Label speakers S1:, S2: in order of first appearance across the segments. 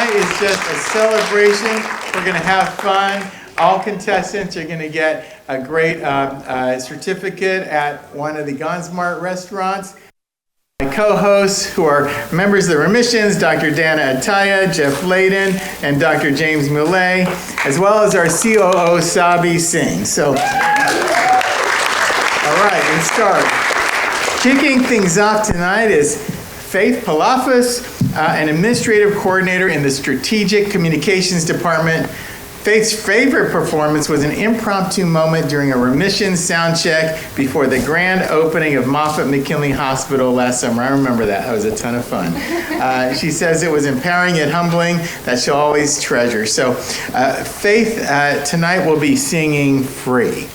S1: tonight is just a celebration. We're going to have fun. All contestants are going to get a great certificate at one of the Gonsmart restaurants. My co-hosts, who are members of the Remissions, Dr. Dana Ataya, Jeff Layden, and Dr. James Millay, as well as our COO, Sabi Singh. So, all right, let's start. Kicking things off tonight is Faith Palafas, an administrative coordinator in the Strategic Communications Department. Faith's favorite performance was an impromptu moment during a remission sound check before the grand opening of Moffitt McKinley Hospital last summer. I remember that. That was a ton of fun. She says it was empowering yet humbling that she'll always treasure. So Faith tonight will be singing Free.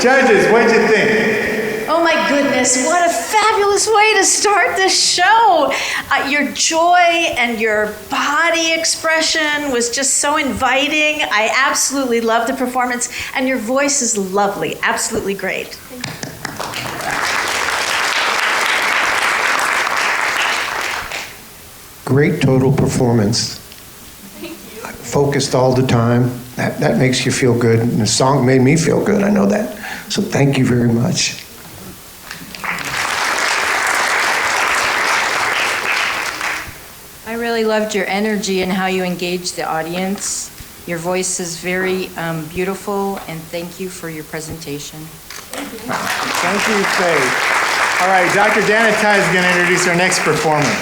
S1: Judges, what'd you think?
S2: Oh my goodness, what a fabulous way to start this show. Your joy and your body expression was just so inviting. I absolutely loved the performance, and your voice is lovely, absolutely great.
S3: great total performance. Focused all the time. That makes you feel good. And the song made me feel good. I know that. So thank you very much.
S4: I really loved your energy and how you engaged the audience. Your voice is very beautiful, and thank you for your presentation.
S1: Thank you, Faith. All right, Dr. Danica is going to introduce our next performer.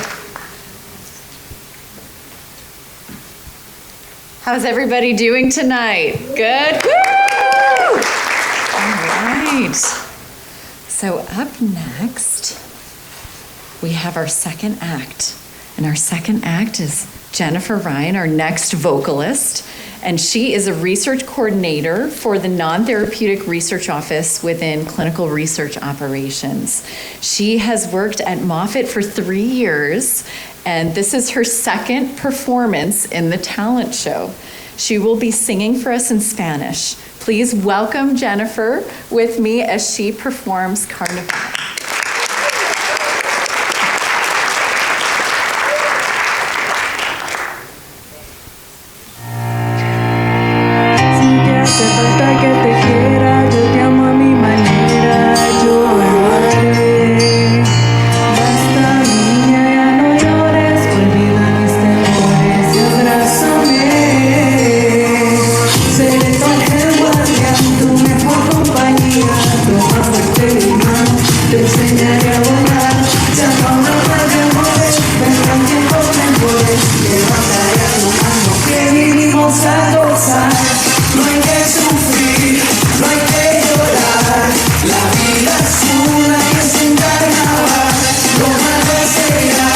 S5: How's everybody doing tonight? Good? Woo! All right. So up next, we have our second act. And our second act is Jennifer Ryan, our next vocalist. And she is a research coordinator for the non-therapeutic research office within clinical research operations. She has worked at Moffitt for 3 years, and this is her second performance in the talent show. She will be singing for us in Spanish. Please welcome Jennifer with me as she performs Carnival.
S6: Hace falta que te quiera, yo te amo a mi manera, yo lo haré. Basta niña, ya no llores, olvida mis temores y abrázame. Seré tu ángel guardián, tu mejor compañía, tu más fuerte imán, te enseñaré a volar. Ya no habrá temores, vendrán tiempos mejores, levantaré a tu mano que vinimos a gozar. No hay que sufrir, no hay que llorar. La vida es una y es un carnaval. Lo malo será,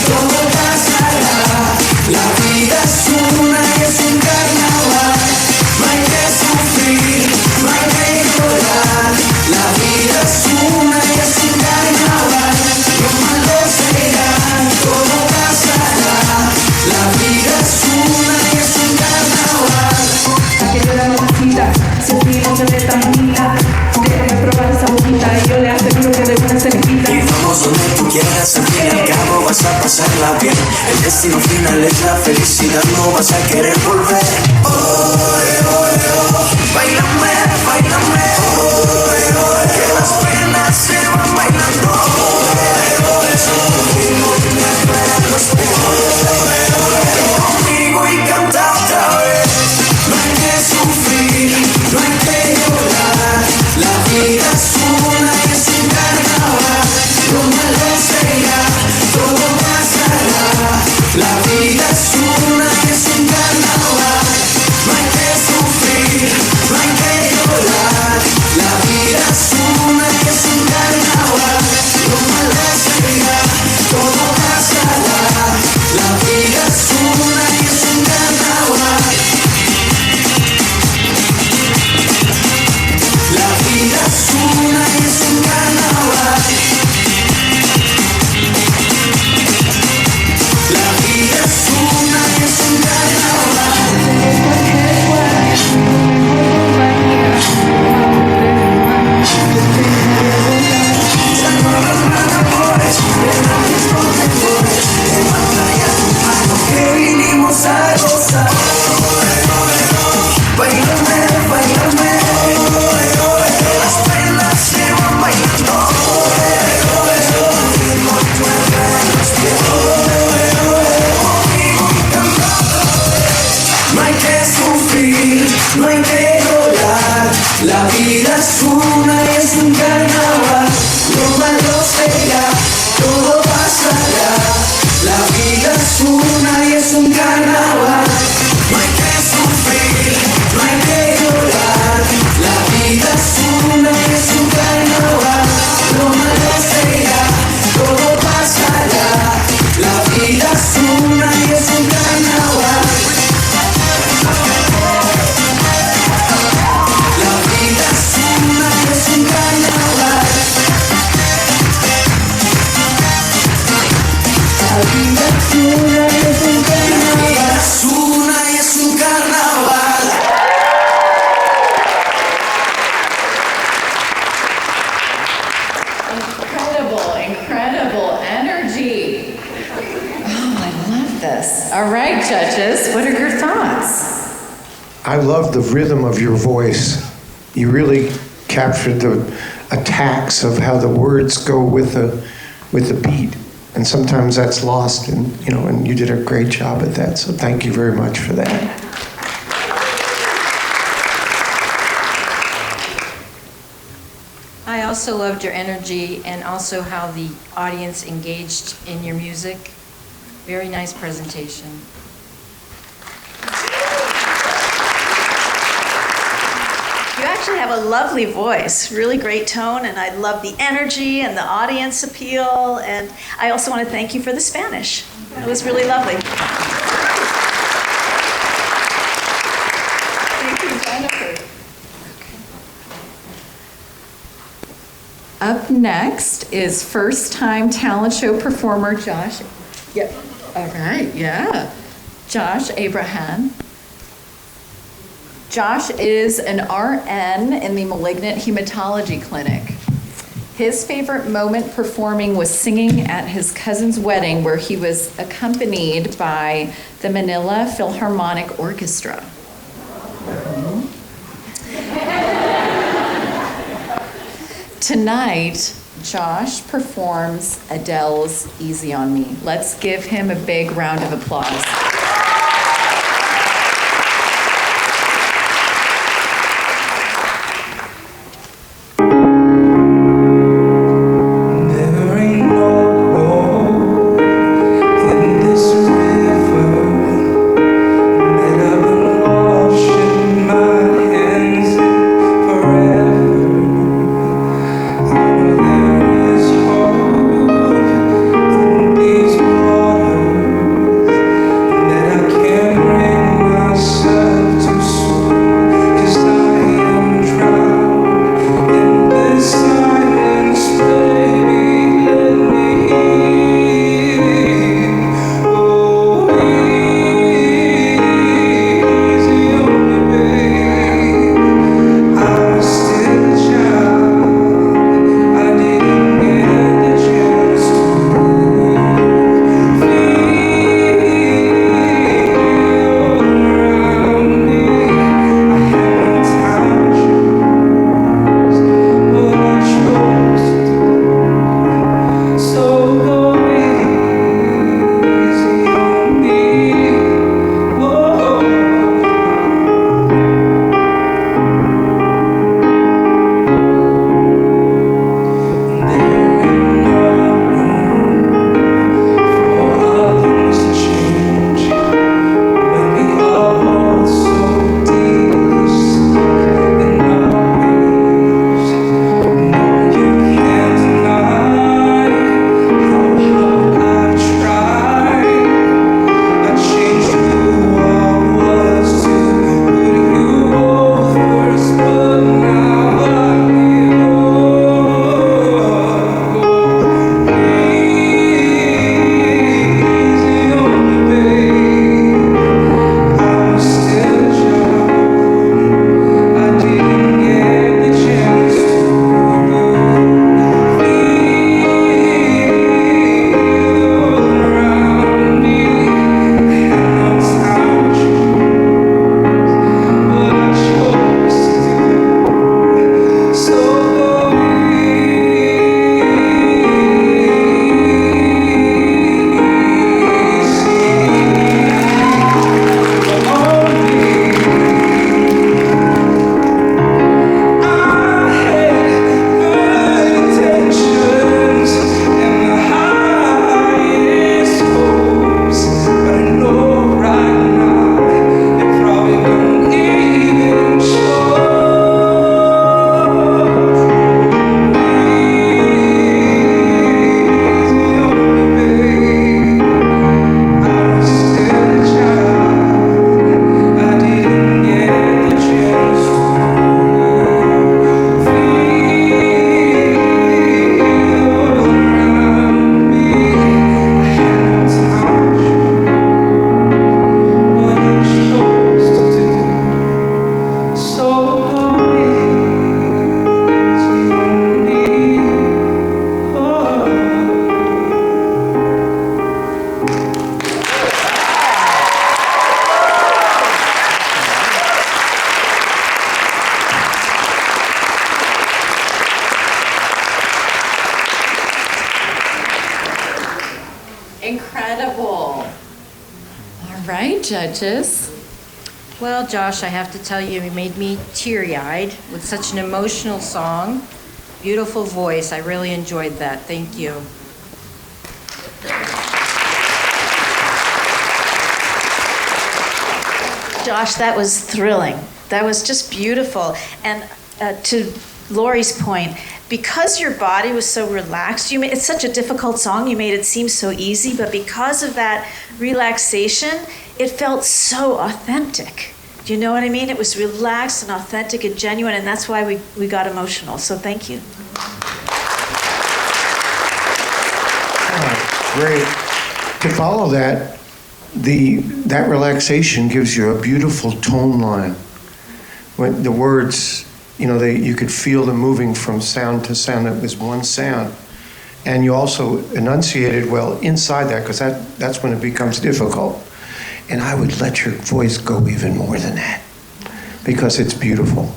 S6: todo pasará. La vida es una y es un carnaval. No hay que sufrir, no hay que llorar. La vida es una y es un carnaval. Lo malo será, todo pasará. La vida es una y es un carnaval. Que yo la mamacita, su filo se ve tan linda. Déjame probar esa boquita y yo le aseguro que de buena se le quita.
S7: Y vamos donde tú quieras, al fin y al cabo vas a pasarla bien. El destino final es la felicidad, no vas a querer volver. Oye, oye, oh, bailame, bailame. Oye, oye, que las penas se van bailando. Oye, oye, conmigo y me duelen los pies. Oye, oye, conmigo y canta otra vez. No hay que sufrir, no hay que llorar. La vida es una y es un carnaval. Lo malo será, todo pasará. La vida es una y es un carnaval. No hay que sufrir, no hay que llorar. La vida es una y es un carnaval. Lo malo será, todo pasará. La vida es una y es un carnaval. La vida es una y es un carnaval. La vida es una y es un carnaval. Ya no habrá amores, vendrán tiempos mejores. Levanta ya tu mano que vinimos a gozar. Bailame, bailame. Las penas se van bailando. Ritmo mueve los pies. Conmigo y cantando. No hay que sufrir, no hay que llorar. La vida es una y es un carnaval. Lo malo será, todo pasará. La vida es una y es un carnaval. No hay que sufrir, no hay que llorar. La vida es una y es un carnaval. Lo malo será, todo pasará. La vida es una y es un carnaval. La vida es una y es un carnaval.
S3: love the rhythm of your voice. You really captured the attacks of how the words go with the beat. And sometimes that's lost, and you did a great job at that. So thank you very much for that.
S4: I also loved your energy and also how the audience engaged in your music. Very nice presentation.
S2: You actually have a lovely voice, really great tone, and I love the energy and the audience appeal. And I also want to thank you for the Spanish. It was really lovely. Thank you, Jennifer.
S5: Up next is first-time talent show performer Josh. Yep. All right. Yeah. Josh Abraham. Josh is an RN in the malignant hematology clinic. His favorite moment performing was singing at his cousin's wedding, where he was accompanied by the Manila Philharmonic Orchestra. Tonight, Josh performs Adele's Easy on Me. Let's give him a big round of applause.
S6: There ain't no hole in this river that I've been washing my hands in forever. I know there is hope in these waters.
S5: judges.
S4: Well, Josh, I have to tell you, you made me teary-eyed with such an emotional song. Beautiful voice. I really enjoyed that. Thank you.
S2: Josh, that was thrilling. That was just beautiful. And to Lori's point, because your body was so relaxed, it's such a difficult song, you made it seem so easy, but because of that relaxation, it felt so authentic. Do you know what I mean? It was relaxed and authentic and genuine, and that's why we got emotional. So thank you.
S3: Great. To follow that, that relaxation gives you a beautiful tone line. When the words, you could feel them moving from sound to sound. It was one sound. And you also enunciated well inside that, because that's when it becomes difficult. And I would let your voice go even more than that, because it's beautiful.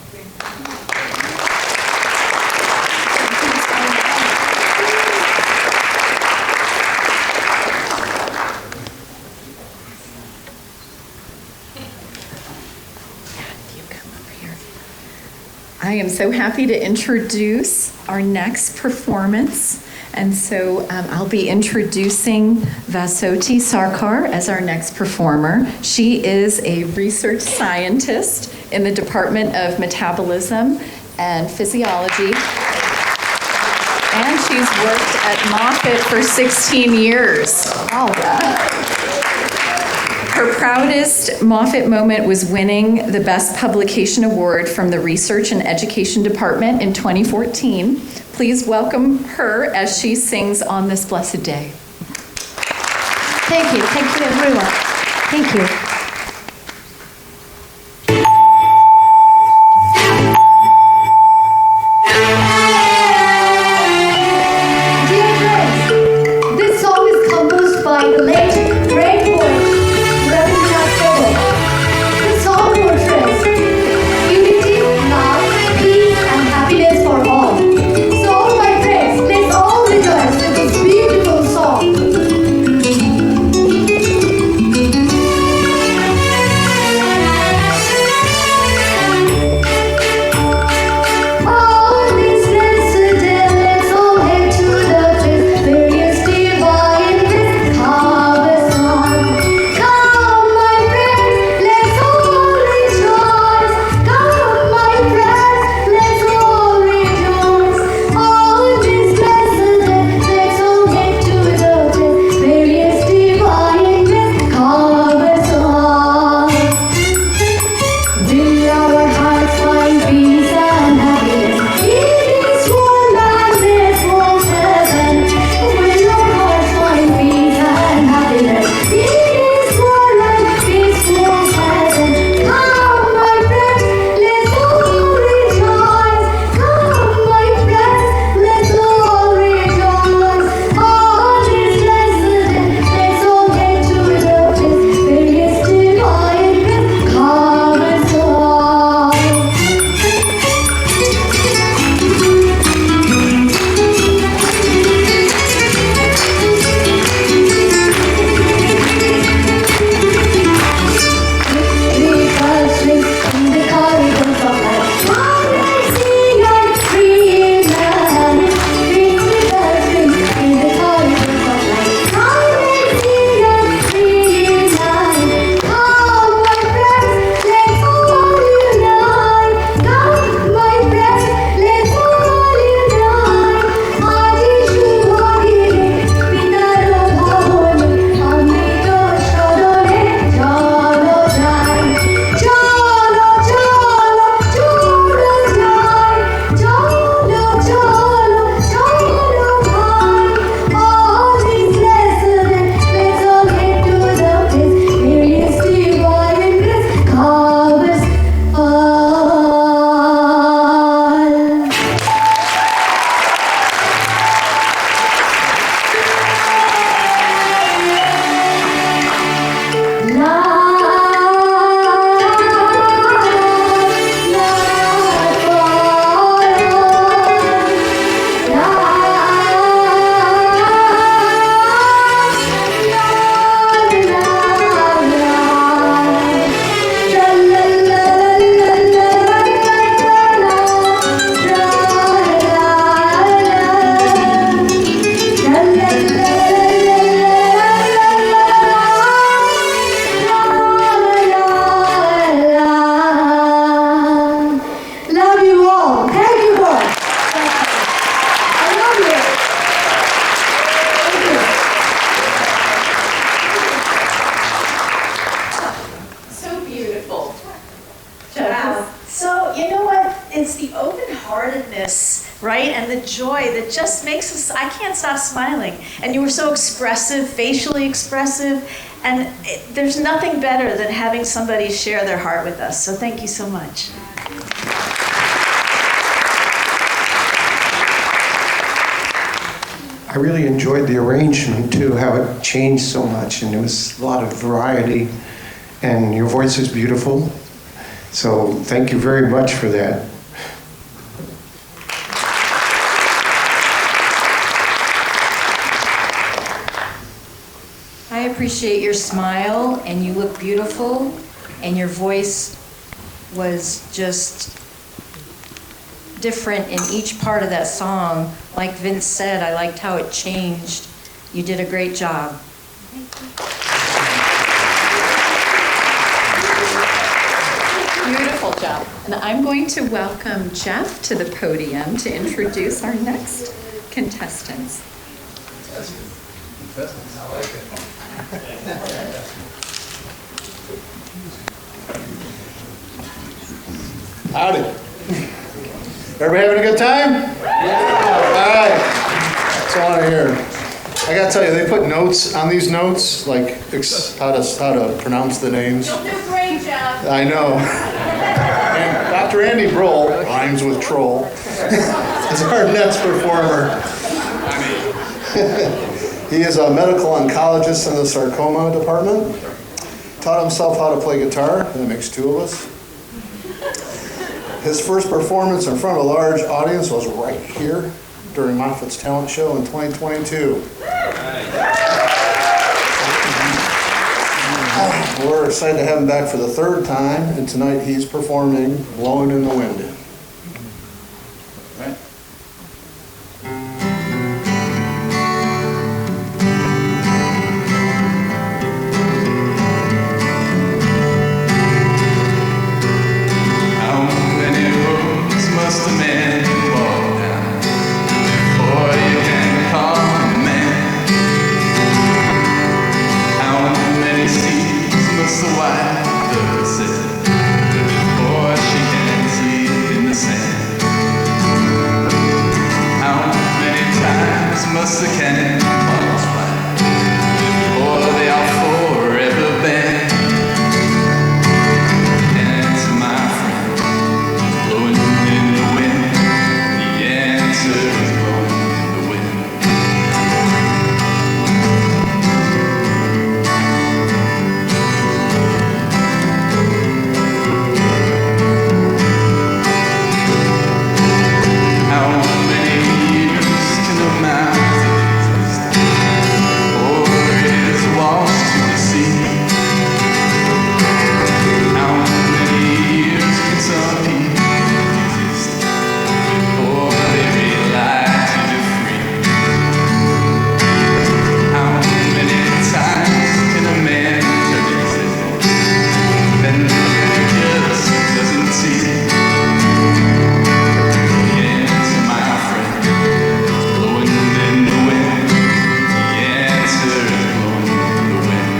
S5: I am so happy to introduce our next performance. And so I'll be introducing Vasoti Sarkar as our next performer. She is a research scientist in the Department of Metabolism and Physiology. And she's worked at Moffitt for 16 years. Oh, wow. Her proudest Moffitt moment was winning the Best Publication Award from the Research and Education Department in 2014. Please welcome her as she sings On This Blessed Day.
S8: Thank you everyone. Thank you.
S6: Beautiful song.
S2: it's the open-heartedness, right, and the joy that just makes us, I can't stop smiling. And you were so expressive, facially expressive, and there's nothing better than having somebody share their heart with us. So thank you so much.
S3: I really enjoyed the arrangement too, how it changed so much, and there was a lot of variety, and your voice is beautiful. So thank you very much for that.
S4: I appreciate your smile, and you look beautiful, and your voice was just different in each part of that song. Like Vince said, I liked how it changed. You did a great job.
S5: Beautiful job. And I'm going to welcome Jeff to the podium to introduce our next contestants.
S9: Howdy. Everybody having a good time? Yeah. All right. That's all I hear. I gotta tell you, they put notes on these notes, like how to pronounce the names.
S2: You'll do great, Jeff.
S9: I know. And Dr. Andy Broll, rhymes with troll, is our next performer. He is a medical oncologist in the sarcoma department. Taught himself how to play guitar, and it makes two of us. His first performance in front of a large audience was right here during Moffitt's talent show in 2022. We're excited to have him back for the third time, and tonight he's performing Blowing in the Wind. Right?
S10: Must a man walk down before you can call him man? How many seas must the white dove sit before she can see in the sand? How many times must the cannonballs fly before they are forever banned? And to my friend blowing in the wind, the answer is blowing in the wind. How many years can a mountain exist before it is washed to the sea? How many years can some people exist before they realize to be free? How many times can a man turn invisible and just doesn't see? The answer, my friend, is blowing in the wind. The answer is blowing in the wind.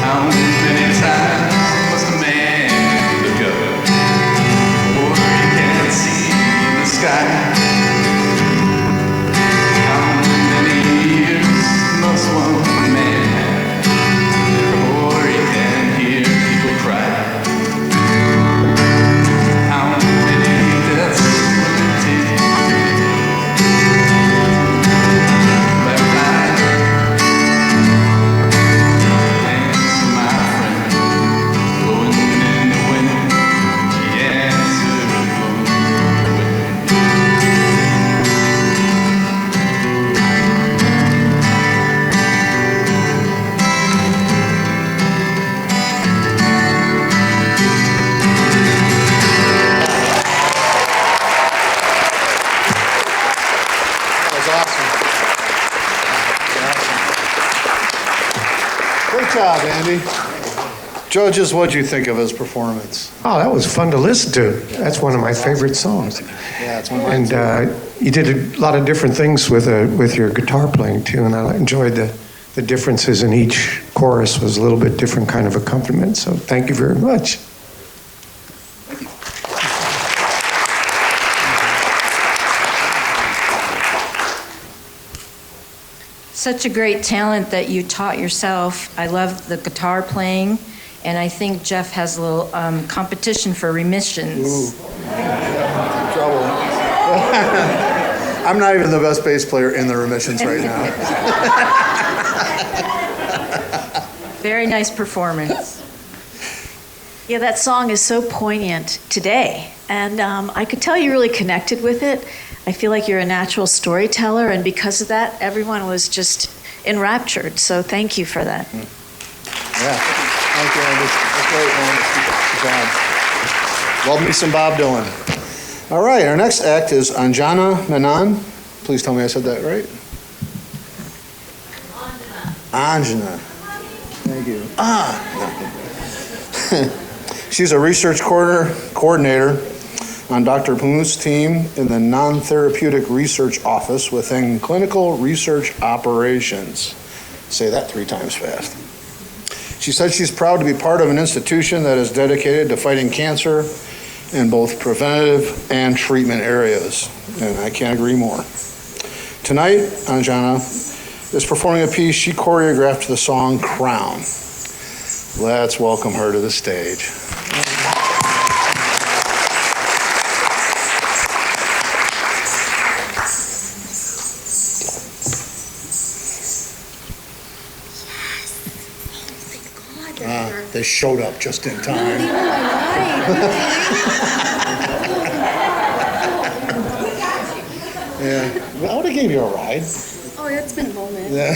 S10: How many times must a man look up before he can see the sky? How many years must one man have before he can hear people cry? How many deaths will it take by blind? Answer, my friend, blowing in the wind. The answer is blowing in the wind.
S9: That was awesome. Great job, Andy. Judges, what'd you think of his performance?
S3: Oh, that was fun to listen to. That's one of my favorite songs.
S9: Yeah, it's one of mine
S3: And you did a lot of different things with your guitar playing too, and I enjoyed the differences in each chorus was a little bit different kind of accompaniment. So thank you very much.
S4: Such a great talent that you taught yourself. I love the guitar playing, and I think Jeff has a little competition for remissions.
S9: Trouble. I'm not even the best bass player in the remissions right now.
S4: Very nice performance.
S2: Yeah, that song is so poignant today. And I could tell you really connected with it. I feel like you're a natural storyteller, and because of that, everyone was just enraptured. So thank you for that.
S9: Yeah. Thank you, Andy. That's great, man. Good job. Love me some Bob Dylan. All right, our next act is Anjana Menon. Please tell me I said that right. Anjana. Thank you. She's a research coordinator on Dr. Pamuth's team in the non-therapeutic research office within clinical research operations. Say that 3 times fast. She said she's proud to be part of an institution that is dedicated to fighting cancer in both preventative and treatment areas, and I can't agree more. Tonight, Anjana is performing a piece she choreographed to the song Crown. Let's welcome her to the stage. They showed up just in time. Yeah, well, I would have gave you a ride.
S11: Oh, it's been a moment.
S9: Yeah.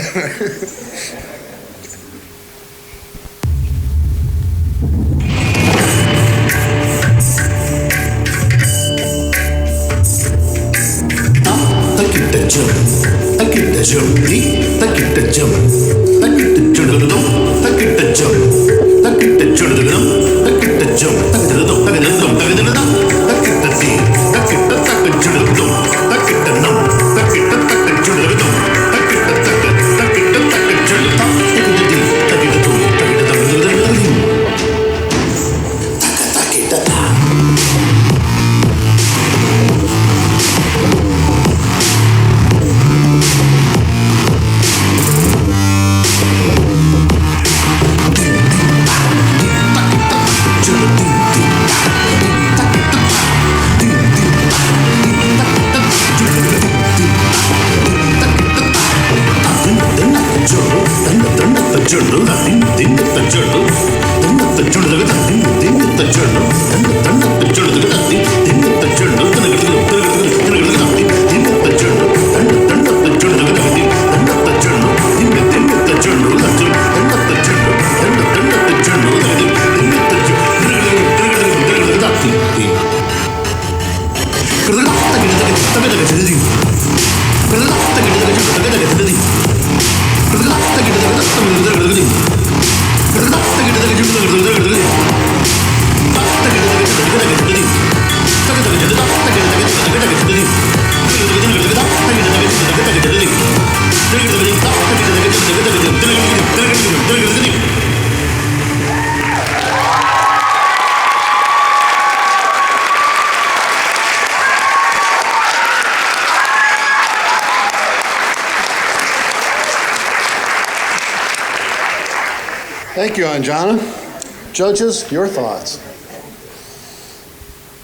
S9: Thank you, Anjana. Judges, your thoughts.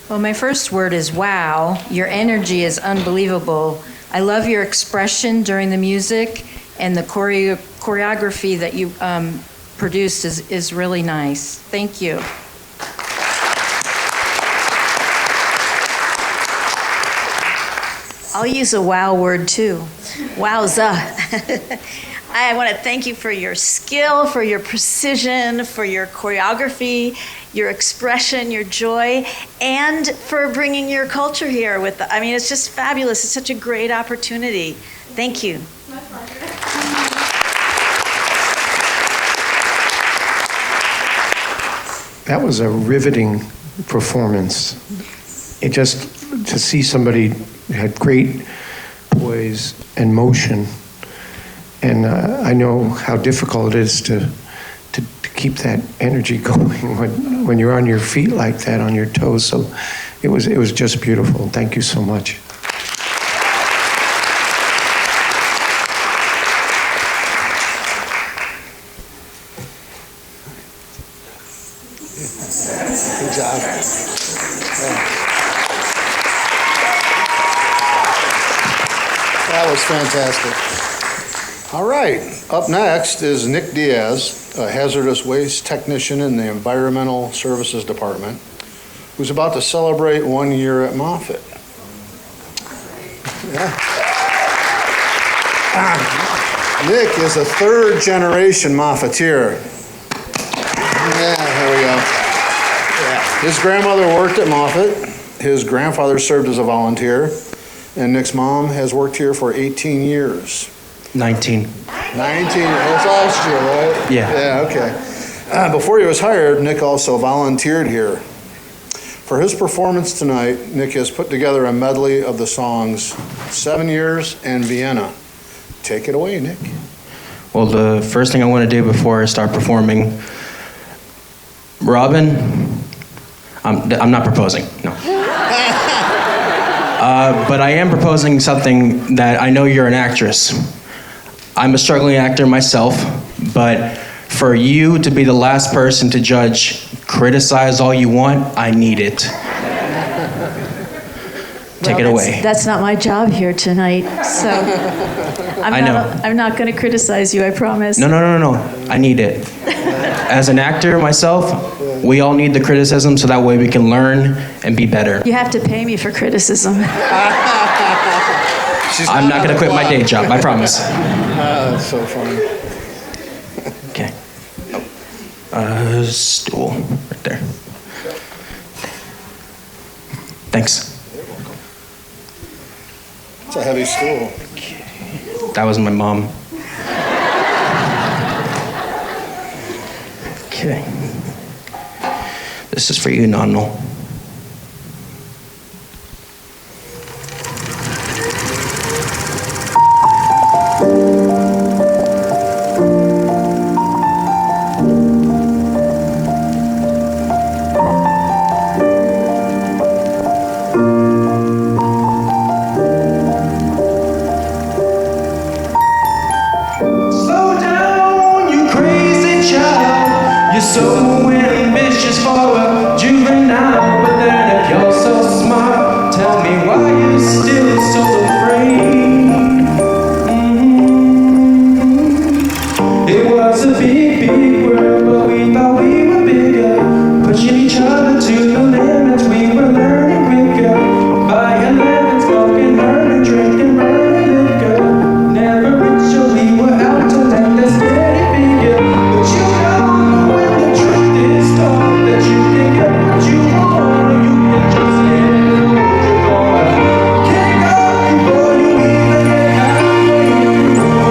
S4: Well, my first word is wow. Your energy is unbelievable. I love your expression during the music, and the choreography that you produced is really nice. Thank you.
S2: I'll use a wow word too. Wowza. I want to thank you for your skill, for your precision, for your choreography, your expression, your joy, and for bringing your culture here with I mean, it's just fabulous. It's such a great opportunity. Thank you.
S11: My pleasure.
S3: that was a riveting performance. It just, to see somebody who had great poise and motion, and I know how difficult it is to keep that energy going when you're on your feet like that, on your toes. So it was just beautiful. Thank you so much.
S9: Good job. That was fantastic. All right, up next is Nick Diaz, a hazardous waste technician in the Environmental Services Department, who's about to celebrate 1 year at Moffitt. Yeah. Nick is a third-generation Moffitteer. Yeah, here we go. His grandmother worked at Moffitt. His grandfather served as a volunteer. And Nick's mom has worked here for 18 years.
S12: 19.
S9: 19, that's last year, right?
S12: Yeah.
S9: Yeah, okay. Before he was hired, Nick also volunteered here. For his performance tonight, Nick has put together a medley of the songs 7 Years and Vienna. Take it away, Nick.
S12: Well, the first thing I want to do before I start performing, Robin, I'm not proposing, no. But I am proposing something that I know you're an actress. I'm a struggling actor myself, but for you to be the last person to judge, criticize all you want, I need it. Take it away.
S2: That's not my job here tonight, so I'm not going to criticize you, I promise.
S12: No. I need it. As an actor myself, we all need the criticism so that way we can learn and be better.
S2: You have to pay me for criticism.
S12: I'm not going to quit my day job, I promise.
S9: That's so funny.
S12: Okay. Stool, right there. Thanks.
S9: It's a heavy stool.
S12: That was my mom. Okay. This is for you, Nonno.
S10: Slow down, you crazy child. You're so ambitious for a juvenile, but then if you're so smart, tell me why you're still so afraid. It was a big world, but we thought we were bigger, pushing each other to the limits. We were learning quicker, buying lemons, smoking, burning, drinking, burning liquor. Never richer, we were out to let us get it bigger. But you know when the truth is told that you can get what you want, or you can just get it what you're gonna. Can't go before you even get halfway through.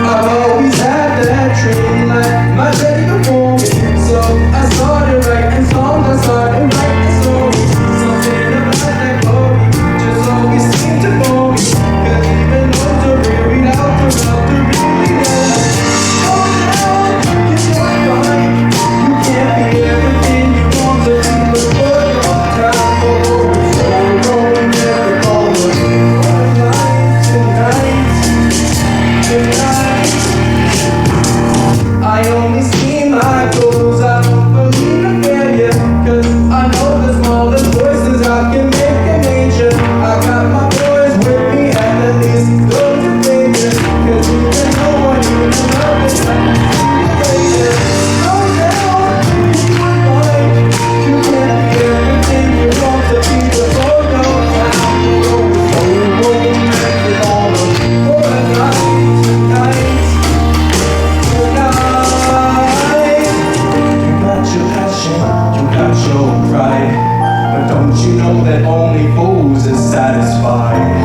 S10: I've always had that dream, like my day before me. So I started writing songs, I started writing stories. Something about that glory just always seemed to bore me. 'Cause even though the real read out the route to really know. Slow down, you're not fine. You can't be everything you want to be, but for your time for it's so long, never gonna be one night tonight. I only see my goals, I don't believe in failure. 'Cause I know the smallest voices I can make a major. I got my boys with me and at least those in favor. 'Cause even though I need to know this, I can see you later. Slow down, you are fine. You can't be everything you want to be before your time. Oh, never gonna be for a night tonight. You got your passion, you got your pride, but don't you know that only fools are satisfied?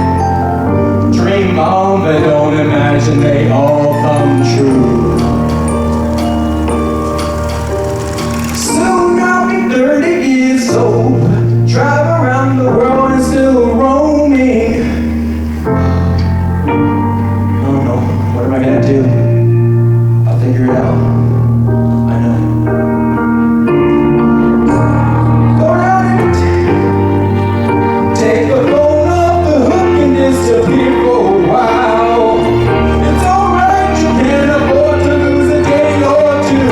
S10: Dream on, but don't imagine they all come true. sold. Drive around the world and still roaming.
S12: Oh no, what am I gonna do? I'll figure it out. I know.
S10: Go down and take the phone off the hook and disappear for a while. It's alright, you can't afford to lose a day or two.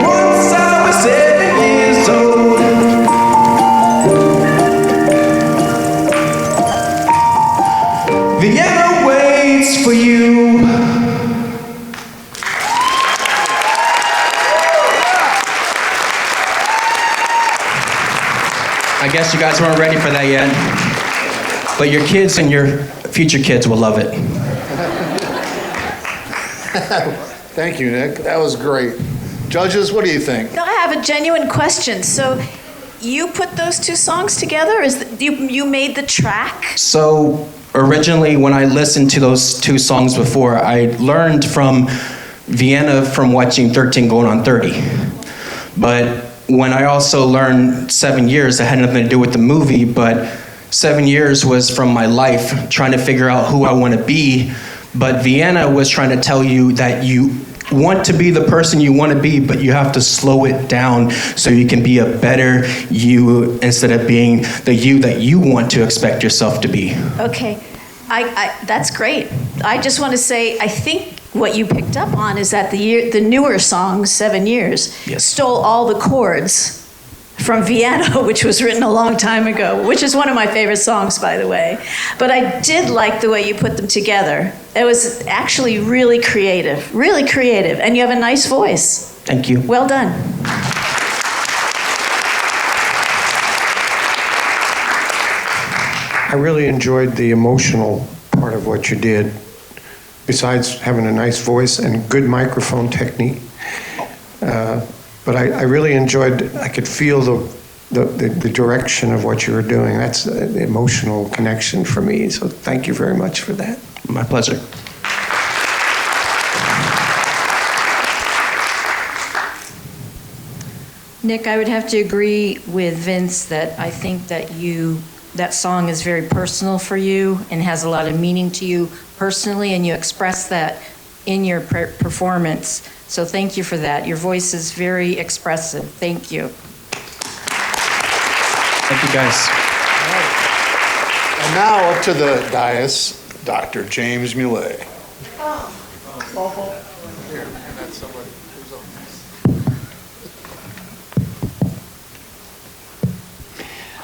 S10: Once I was 7 years old. Vienna waits for you.
S12: I guess you guys weren't ready for that yet. But your kids and your future kids will love it.
S9: Thank you, Nick. That was great. Judges, what do you think?
S2: No, I have a genuine question. So you put those two songs together? You made the track?
S12: So originally, when I listened to those two songs before, I learned from Vienna from watching 13 Going on 30. But when I also learned 7 years, that had nothing to do with the movie, but 7 years was from my life, trying to figure out who I want to be. But Vienna was trying to tell you that you want to be the person you want to be, but you have to slow it down so you can be a better you instead of being the you that you want to expect yourself to be.
S2: Okay, that's great. I just want to say, I think what you picked up on is that the newer song, 7 Years,
S12: Yes.
S2: stole all the chords from Vienna, which was written a long time ago, which is one of my favorite songs, by the way. But I did like the way you put them together. It was actually really creative, and you have a nice voice.
S12: Thank you.
S2: Well done.
S3: I really enjoyed the emotional part of what you did, besides having a nice voice and good microphone technique. But I really enjoyed, I could feel the direction of what you were doing. That's the emotional connection for me. So thank you very much for that.
S12: My pleasure.
S4: Nick, I would have to agree with Vince that I think that that song is very personal for you and has a lot of meaning to you personally, and you express that in your performance. So thank you for that. Your voice is very expressive. Thank you.
S12: Thank you, guys.
S9: And now up to the dais, Dr. James Muley.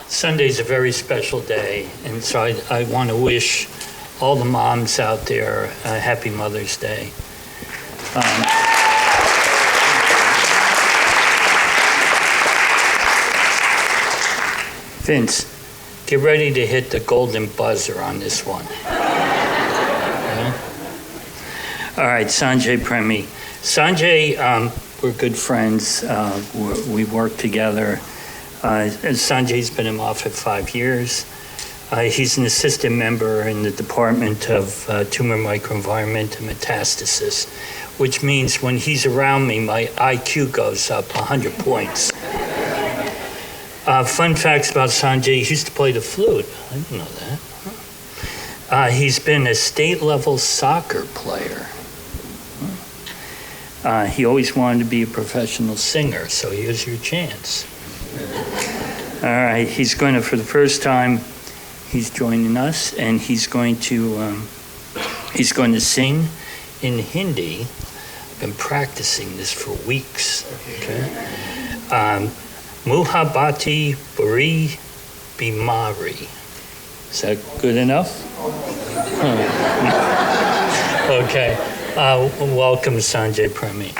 S13: Sunday's a very special day, and so I want to wish all the moms out there a happy Mother's Day. Vince, get ready to hit the golden buzzer on this one. Okay? All right, Sanjay Premi. Sanjay, we're good friends. We work together. Sanjay's been in Moffitt 5 years. He's an assistant member in the Department of Tumor Microenvironment and Metastasis, which means when he's around me, my IQ goes up 100 points. Fun facts about Sanjay: he used to play the flute. I didn't know that. He's been a state-level soccer player. He always wanted to be a professional singer, so here's your chance. All right, he's going to, for the first time, he's joining us, and he's going to sing in Hindi. I've been practicing this for weeks. Okay. Muhabbati Buri Bimari. Is that good enough? Okay. Welcome, Sanjay Premi.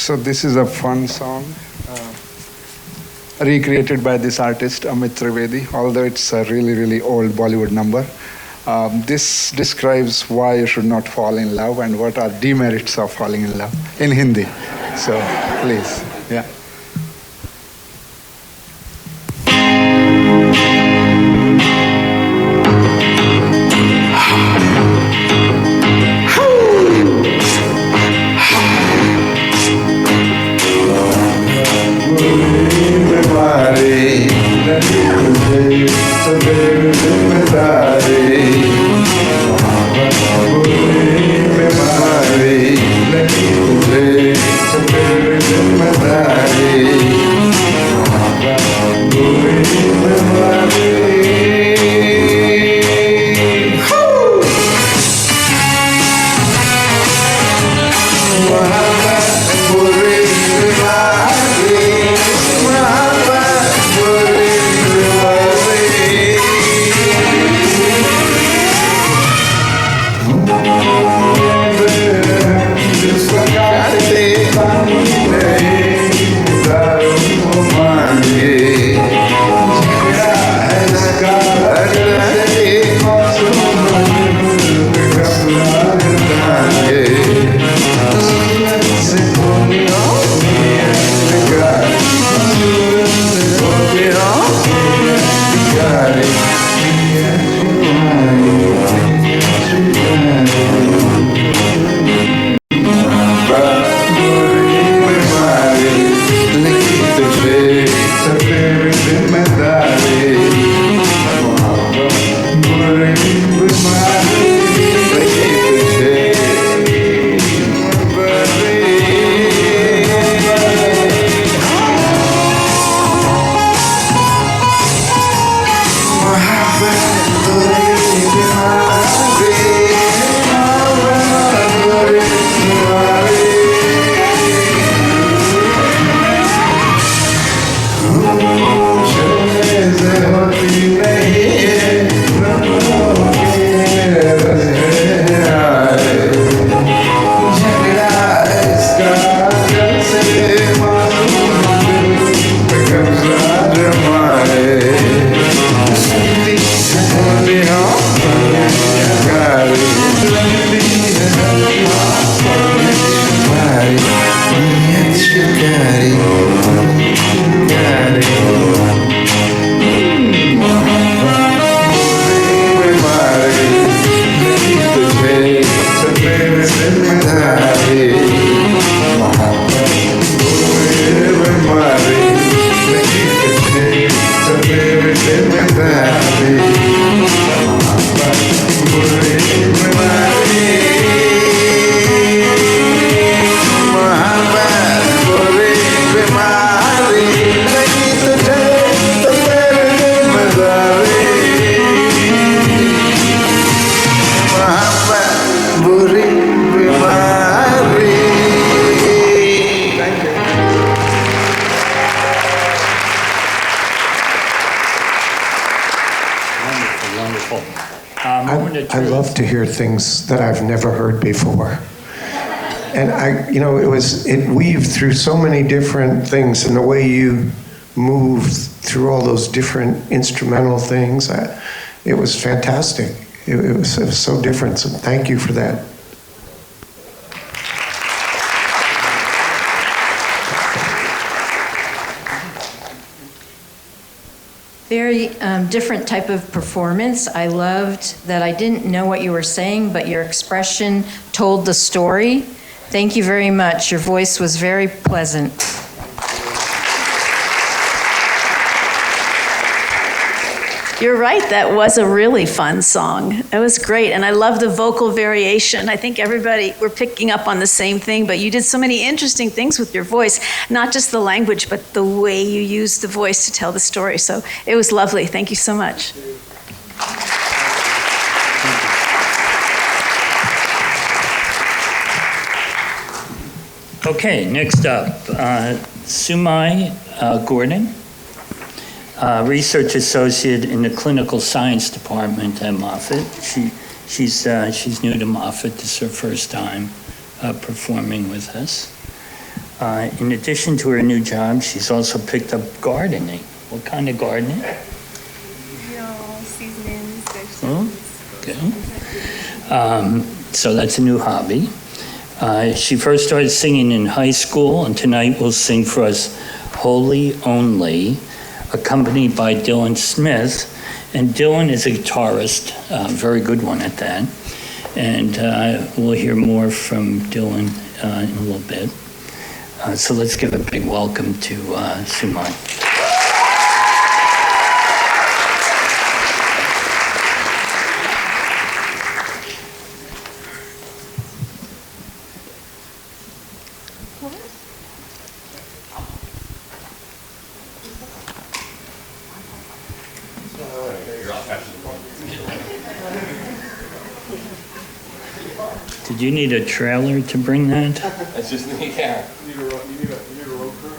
S14: So this is a fun song, recreated by this artist Amit Trivedi, although it's a really, really old Bollywood number. This describes why you should not fall in love and what are demerits of falling in love in Hindi. So please, yeah.
S3: I love to hear things that I've never heard before. And it weaved through so many different things, and the way you moved through all those different instrumental things, it was fantastic. It was so different, so thank you for that.
S4: Very different type of performance. I loved that I didn't know what you were saying, but your expression told the story. Thank you very much. Your voice was very pleasant.
S2: You're right, that was a really fun song. It was great, and I love the vocal variation. I think everybody, we're picking up on the same thing, but you did so many interesting things with your voice, not just the language, but the way you used the voice to tell the story. So it was lovely. Thank you so much.
S13: Okay, next up, Sumai Gordon. Research associate in the clinical science department at Moffitt. She's new to Moffitt. This is her first time performing with us. In addition to her new job, she's also picked up gardening. What kind of gardening?
S11: Seasonings,
S13: Oh, okay. So that's a new hobby. She first started singing in high school, and tonight will sing for us Holy Only, accompanied by Dylan Smith. And Dylan is a guitarist, a very good one at that. And we'll hear more from Dylan in a little bit. So let's give a big welcome to Sumai. Did you need a trailer to bring that?
S15: That's just me, yeah. You need a road crew?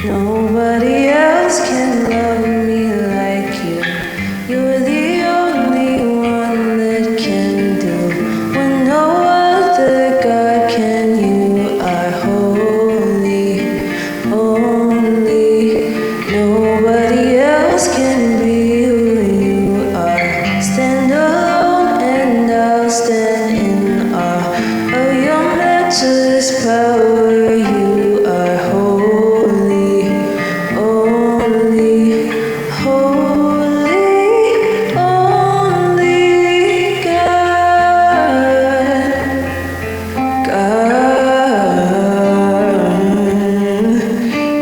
S6: Nobody else can love me like you. You're the only one that can do what no other God can. You are holy, only. Nobody else can be who you are. Stand alone and I'll stand in awe of your matchless power. You are holy, only, holy, only God,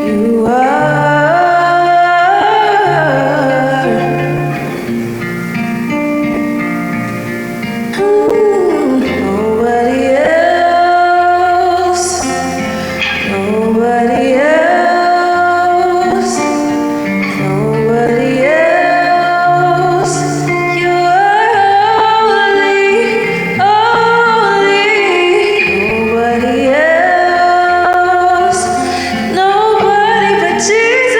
S6: you nobody else, nobody else, nobody else. You are holy, holy. Nobody else, nobody but Jesus.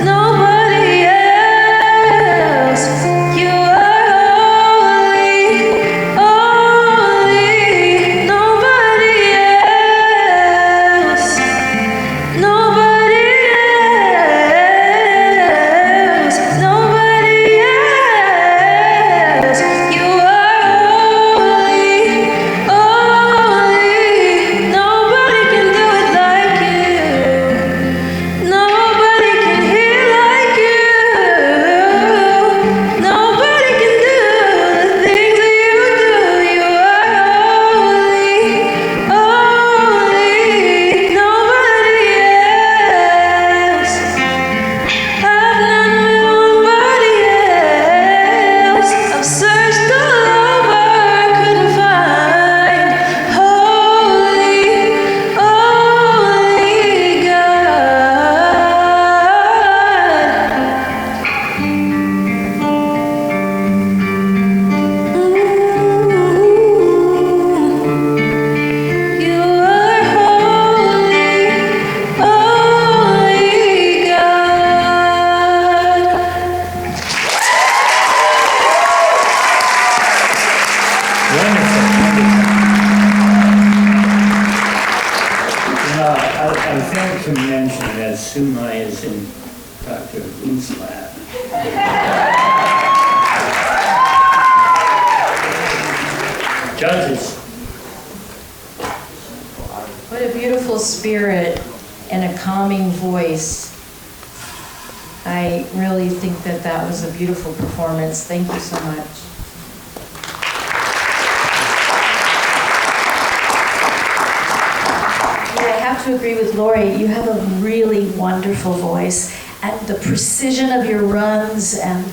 S6: Nobody else. You are holy, holy. Nobody else. Nobody else. Nobody else. You are holy, holy. Nobody can do it like you. Nobody can heal like you. Nobody can do the things that you do. You are holy, holy. Nobody else. I've not known nobody else. I've searched all over, couldn't find. Holy, holy God. You are holy, holy God.
S13: I failed to mention that Sumai is in Dr. Wu's lab. Judges.
S4: What a beautiful spirit and a calming voice. I really think that that was a beautiful performance. Thank you so much. Yeah, I have to agree with Lori. You have a really wonderful voice.
S2: and the precision of your runs and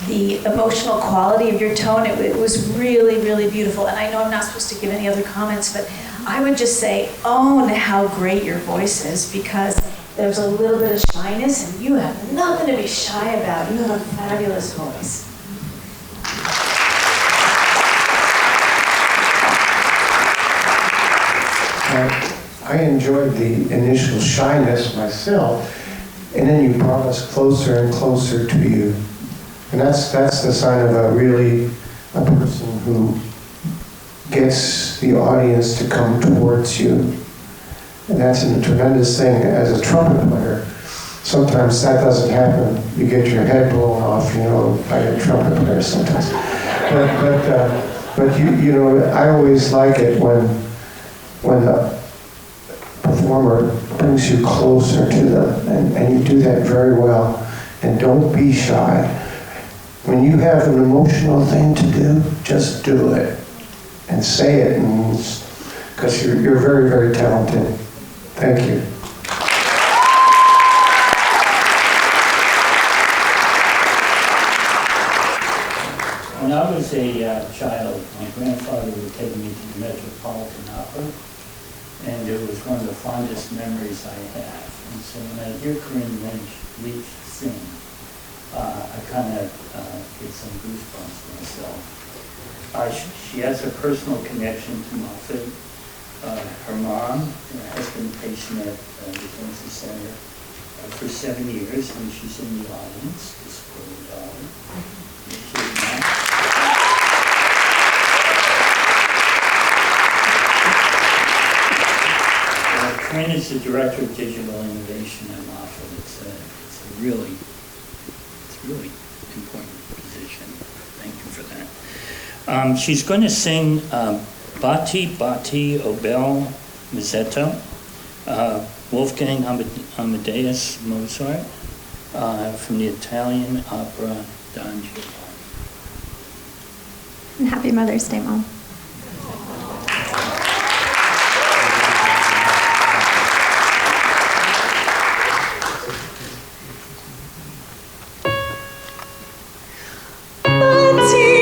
S2: the emotional quality of your tone. It was really, really beautiful. And I know I'm not supposed to give any other comments, but I would just say, own how great your voice is, because there's a little bit of shyness, and you have nothing to be shy about. You have a fabulous voice.
S3: I enjoyed the initial shyness myself, and then you brought us closer and closer to you. And that's the sign of a person who gets the audience to come towards you. And that's a tremendous thing as a trumpet player. Sometimes that doesn't happen. You get your head blown off, by a trumpet player sometimes. But I always like it when the performer brings you closer to them, and you do that very well. And don't be shy. When you have an emotional thing to do, just do it and say it, because you're very, very talented. Thank you.
S13: When I was a child, my grandfather would take me to the Metropolitan Opera, and it was one of the fondest memories I have. And so when I hear Corinne Leach sing, I kind of get some goosebumps myself. She has a personal connection to Moffitt. Her mom has been a patient at the Cancer Center for 7 years, and she's in the audience to support her daughter. Corinne is the Director of Digital Innovation at Moffitt. It's a really important position. Thank you for that. She's going to sing Batti Batti O bel Mazzetto, Wolfgang Amadeus Mozart, from the Italian opera Don Giovanni.
S11: And happy Mother's Day, Mom.
S6: Thank you.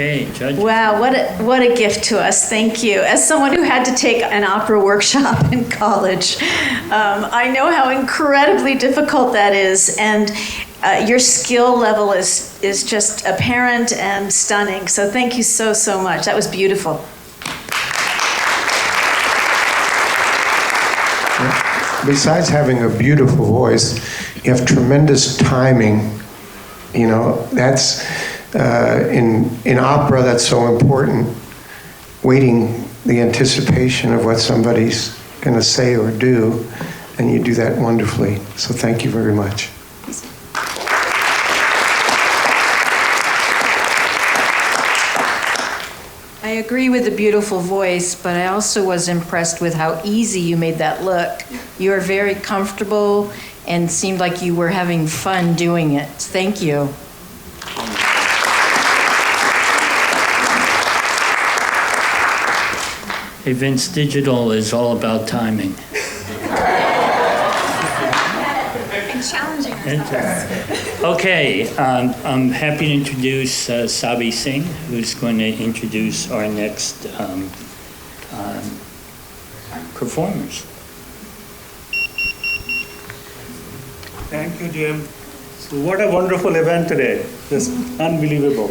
S13: Okay, Judge.
S2: Wow, what a gift to us. Thank you. As someone who had to take an opera workshop in college, I know how incredibly difficult that is, and your skill level is just apparent and stunning. So thank you so, so much. That was beautiful.
S3: Besides having a beautiful voice, you have tremendous timing. You know, that's in opera, that's so important. Waiting, the anticipation of what somebody's going to say or do, and you do that wonderfully. So thank you very much.
S4: I agree with the beautiful voice, but I also was impressed with how easy you made that look. You were very comfortable and seemed like you were having fun doing it. Thank you.
S13: Hey, Vince, digital is all about timing.
S11: And challenging
S13: Okay, I'm happy to introduce Sabi Singh, who's going to introduce our next performers.
S16: Thank you, Jim. So what a wonderful event today. Just unbelievable.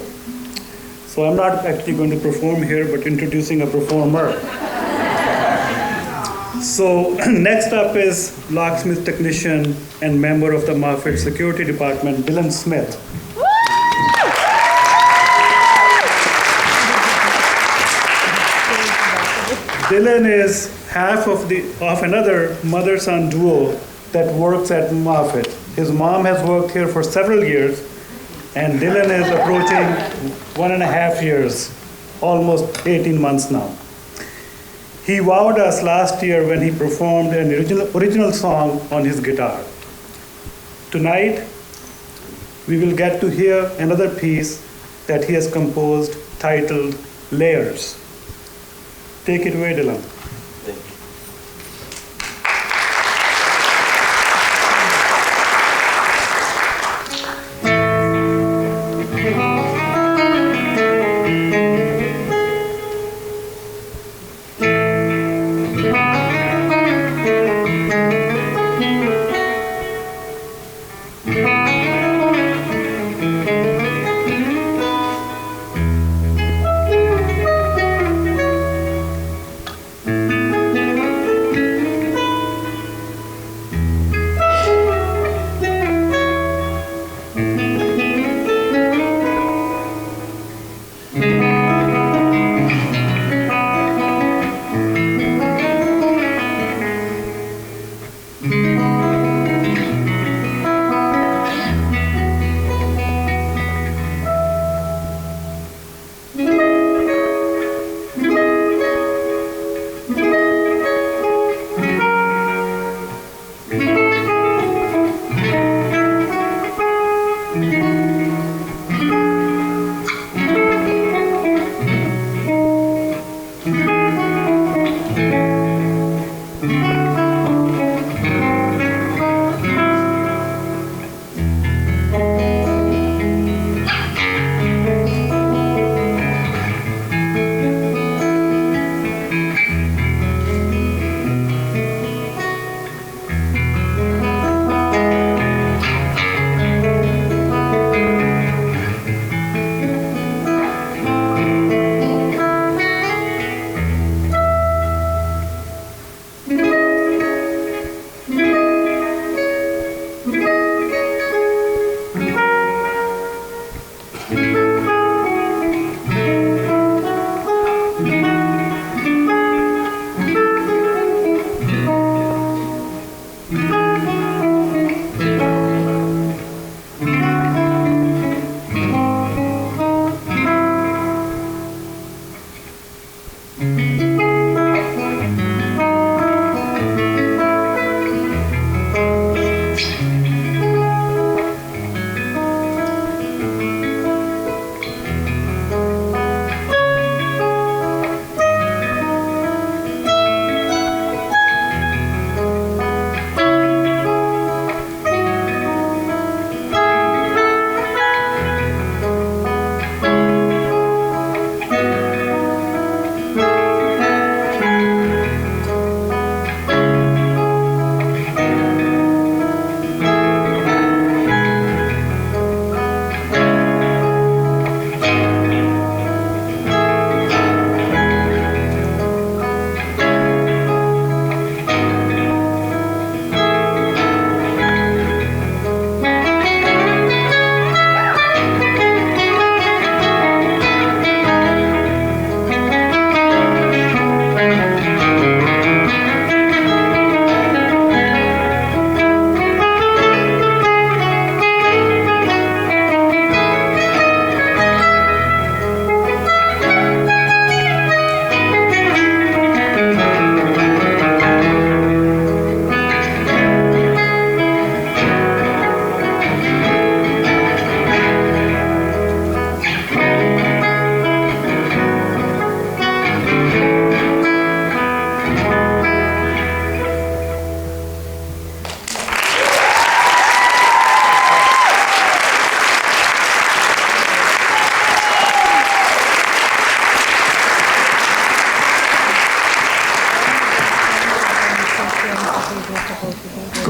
S16: So I'm not actually going to perform here, but introducing a performer. So next up is locksmith technician and member of the Moffitt Security Department, Dylan Smith. Dylan is half of another mother-son duo that works at Moffitt. His mom has worked here for several years, and Dylan is approaching 1.5 years, almost 18 months now. He wowed us last year when he performed an original song on his guitar. Tonight, we will get to hear another piece that he has composed titled Layers. Take it away, Dylan.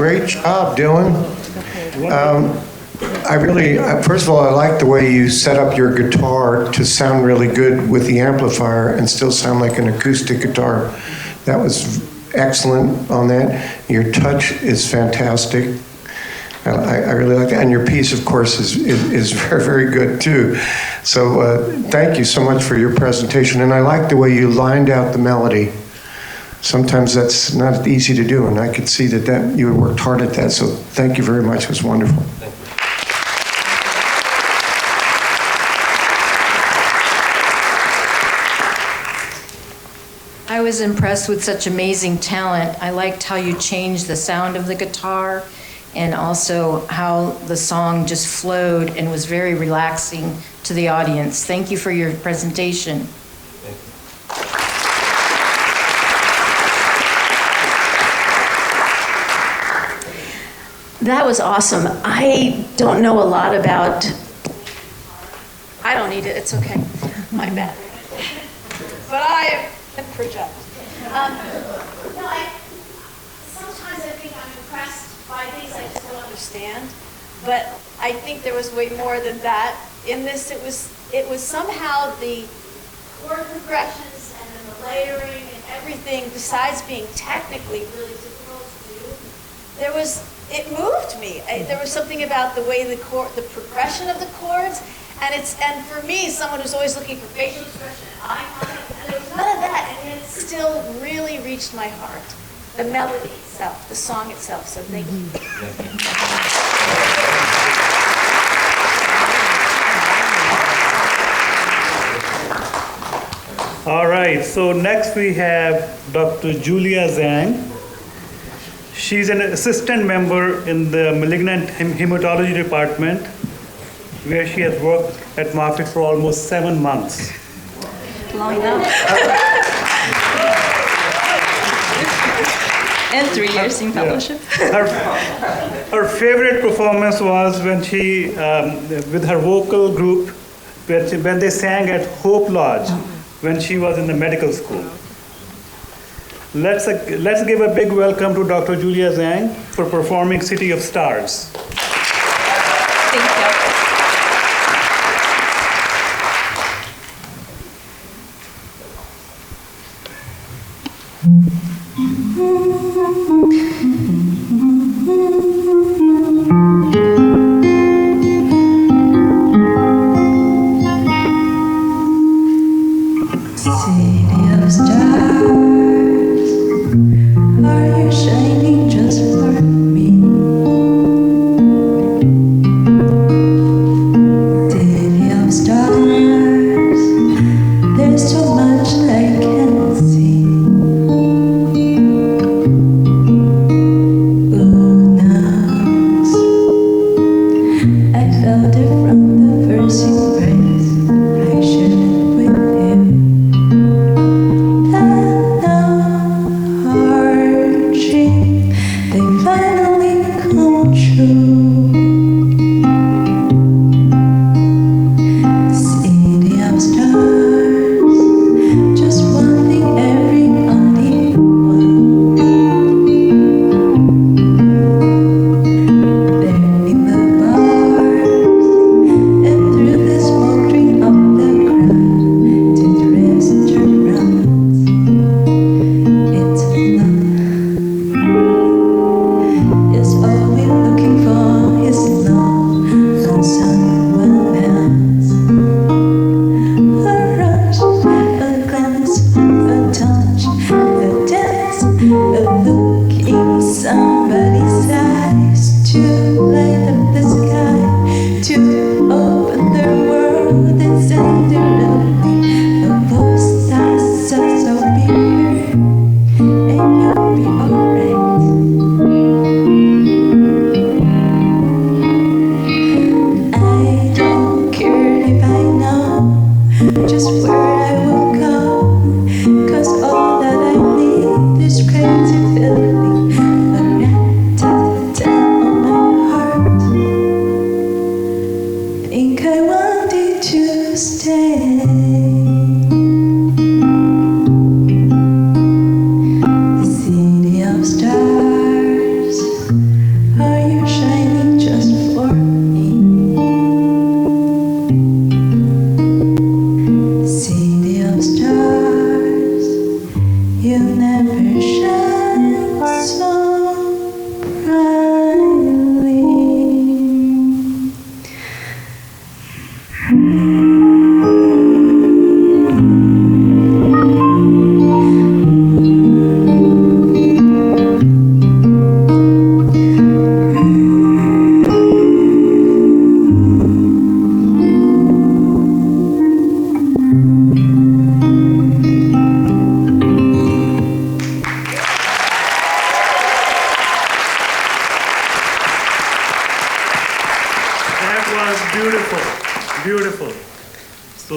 S3: Great job, Dylan. I really, first of all, I like the way you set up your guitar to sound really good with the amplifier and still sound like an acoustic guitar. That was excellent on that. Your touch is fantastic. I really like that. And your piece, of course, is very, very good too. So thank you so much for your presentation. And I like the way you lined out the melody. Sometimes that's not easy to do, and I could see that you worked hard at that. So thank you very much. It was wonderful.
S4: I was impressed with such amazing talent. I liked how you changed the sound of the guitar and also how the song just flowed and was very relaxing to the audience. Thank you for your presentation.
S2: That was awesome. I don't know a lot about. I don't need it. It's okay. My bad. But I am project. Sometimes I think I'm impressed by things I just don't understand. But I think there was way more than that. In this, it was somehow the chord progressions and then the layering and everything. Besides being technically really difficult to do, it moved me. There was something about the way the progression of the chords, and for me, someone who's always looking for facial expression, eye contact, and there was none of that, and it still really reached my heart. The melody itself, the song itself. So thank you.
S16: All right, so next we have Dr. Julia Zhang. She's an assistant member in the malignant hematology department, where she has worked at Moffitt for almost 7 months.
S2: Long enough.
S5: And 3 years in fellowship.
S16: Her favorite performance was when she, with her vocal group, when they sang at Hope Lodge when she was in the medical school. Let's give a big welcome to Dr. Julia Zhang for performing City of Stars.
S5: Thank you.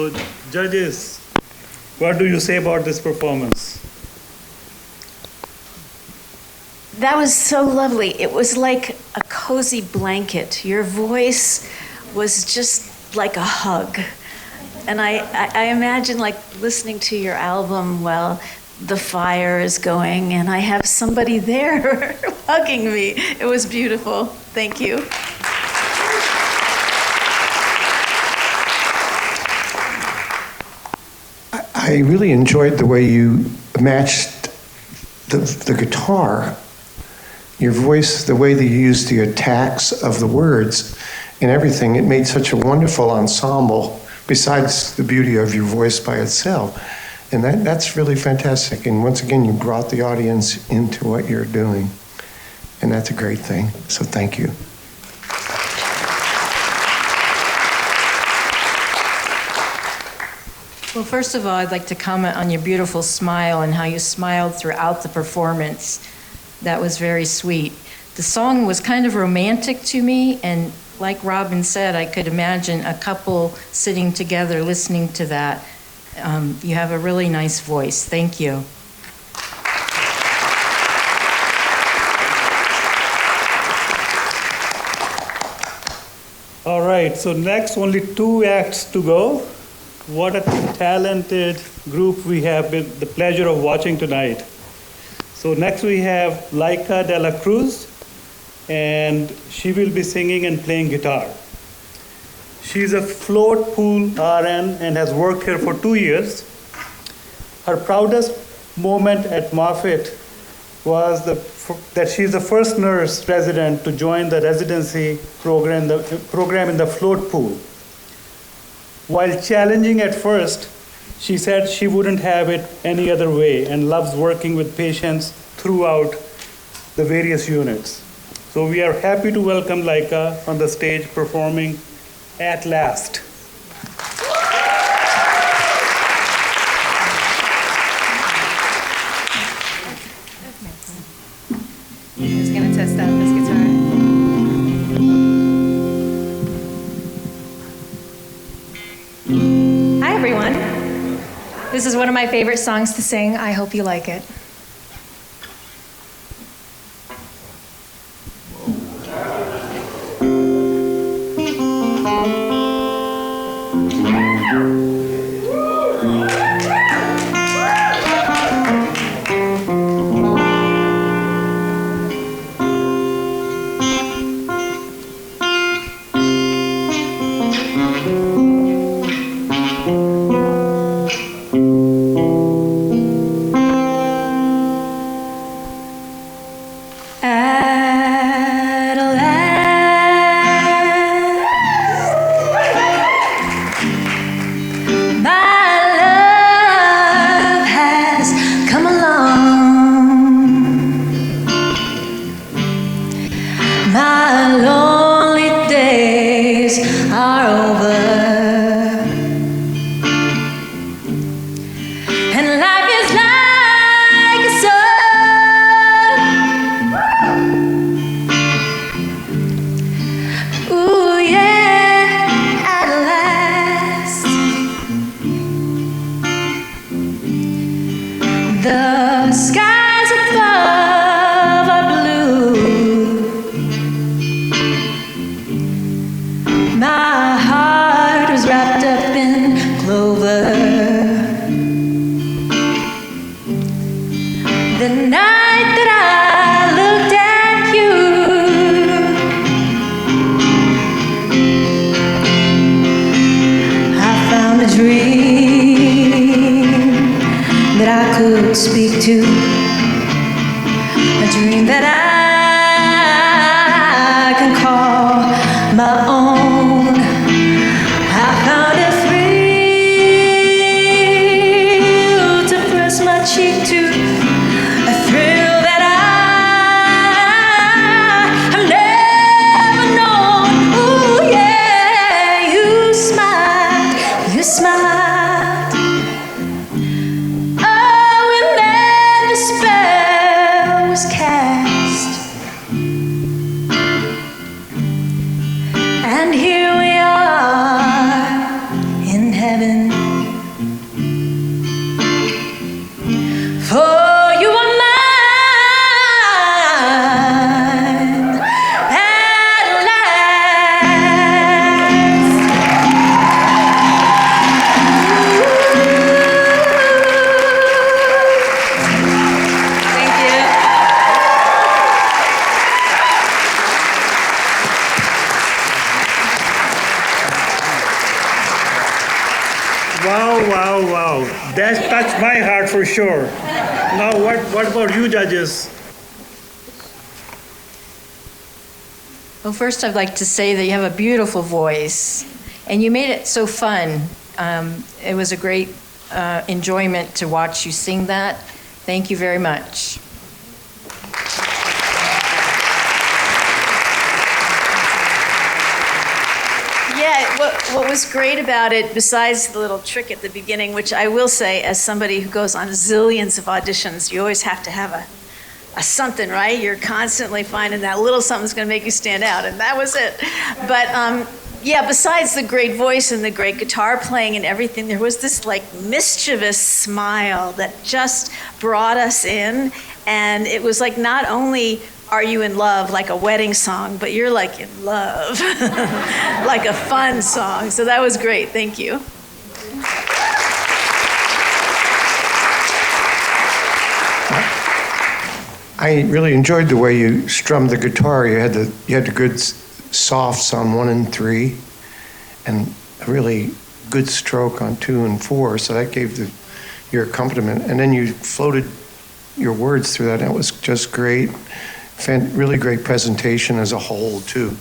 S16: So, judges, what do you say about this performance?
S2: That was so lovely. It was like a cozy blanket. Your voice was just like a hug. And I imagine like listening to your album while the fire is going and I have somebody there hugging me. It was beautiful. Thank you.
S3: I really enjoyed the way you matched the guitar, your voice, the way that you used the attacks of the words and everything. It made such a wonderful ensemble, besides the beauty of your voice by itself. And that's really fantastic. And once again, you brought the audience into what you're doing. And that's a great thing. So thank you.
S4: Well, first of all, I'd like to comment on your beautiful smile and how you smiled throughout the performance. That was very sweet. The song was kind of romantic to me, and like Robin said, I could imagine a couple sitting together listening to that. You have a really nice voice. Thank you.
S16: All right, so next only 2 acts to go. What a talented group we have with the pleasure of watching tonight. So next we have Laika de la Cruz, and she will be singing and playing guitar. She's a float pool RN and has worked here for 2 years. Her proudest moment at Moffitt was that she's the first nurse resident to join the residency program in the float pool. While challenging at first, she said she wouldn't have it any other way and loves working with patients throughout the various units. So we are happy to welcome Laika on the stage performing At Last.
S11: Who's going to test out this guitar? Hi, everyone. This is one of my favorite songs to sing. I hope you like it. At last, my love has come along. My lonely days are over, and life is like a song. Ooh, yeah, at last. The skies above are blue. My heart was wrapped up in clover. The night that I looked at you, I found a dream that I could speak to, a dream that I can call my own. I found a thrill to press my cheek to, a thrill that I have never known. Ooh, yeah, you smiled, you smiled. Oh, and then the spell was cast.
S16: Wow. That touched my heart for sure. Now, what about you, judges?
S4: Well, first I'd like to say that you have a beautiful voice, and you made it so fun. It was a great enjoyment to watch you sing that. Thank you very much.
S2: Yeah, what was great about it, besides the little trick at the beginning, which I will say, as somebody who goes on zillions of auditions, you always have to have a something, right? You're constantly finding that little something's going to make you stand out, and that was it. But yeah, besides the great voice and the great guitar playing and everything, there was this like mischievous smile that just brought us in, and it was like not only are you in love like a wedding song, but you're like in love, like a fun song. So that was great. Thank you.
S3: I really enjoyed the way you strummed the guitar. You had the good softs on 1 and 3, and a really good stroke on 2 and 4. So that gave your accompaniment, and then you floated your words through that. That was just great. Really great presentation as a whole too,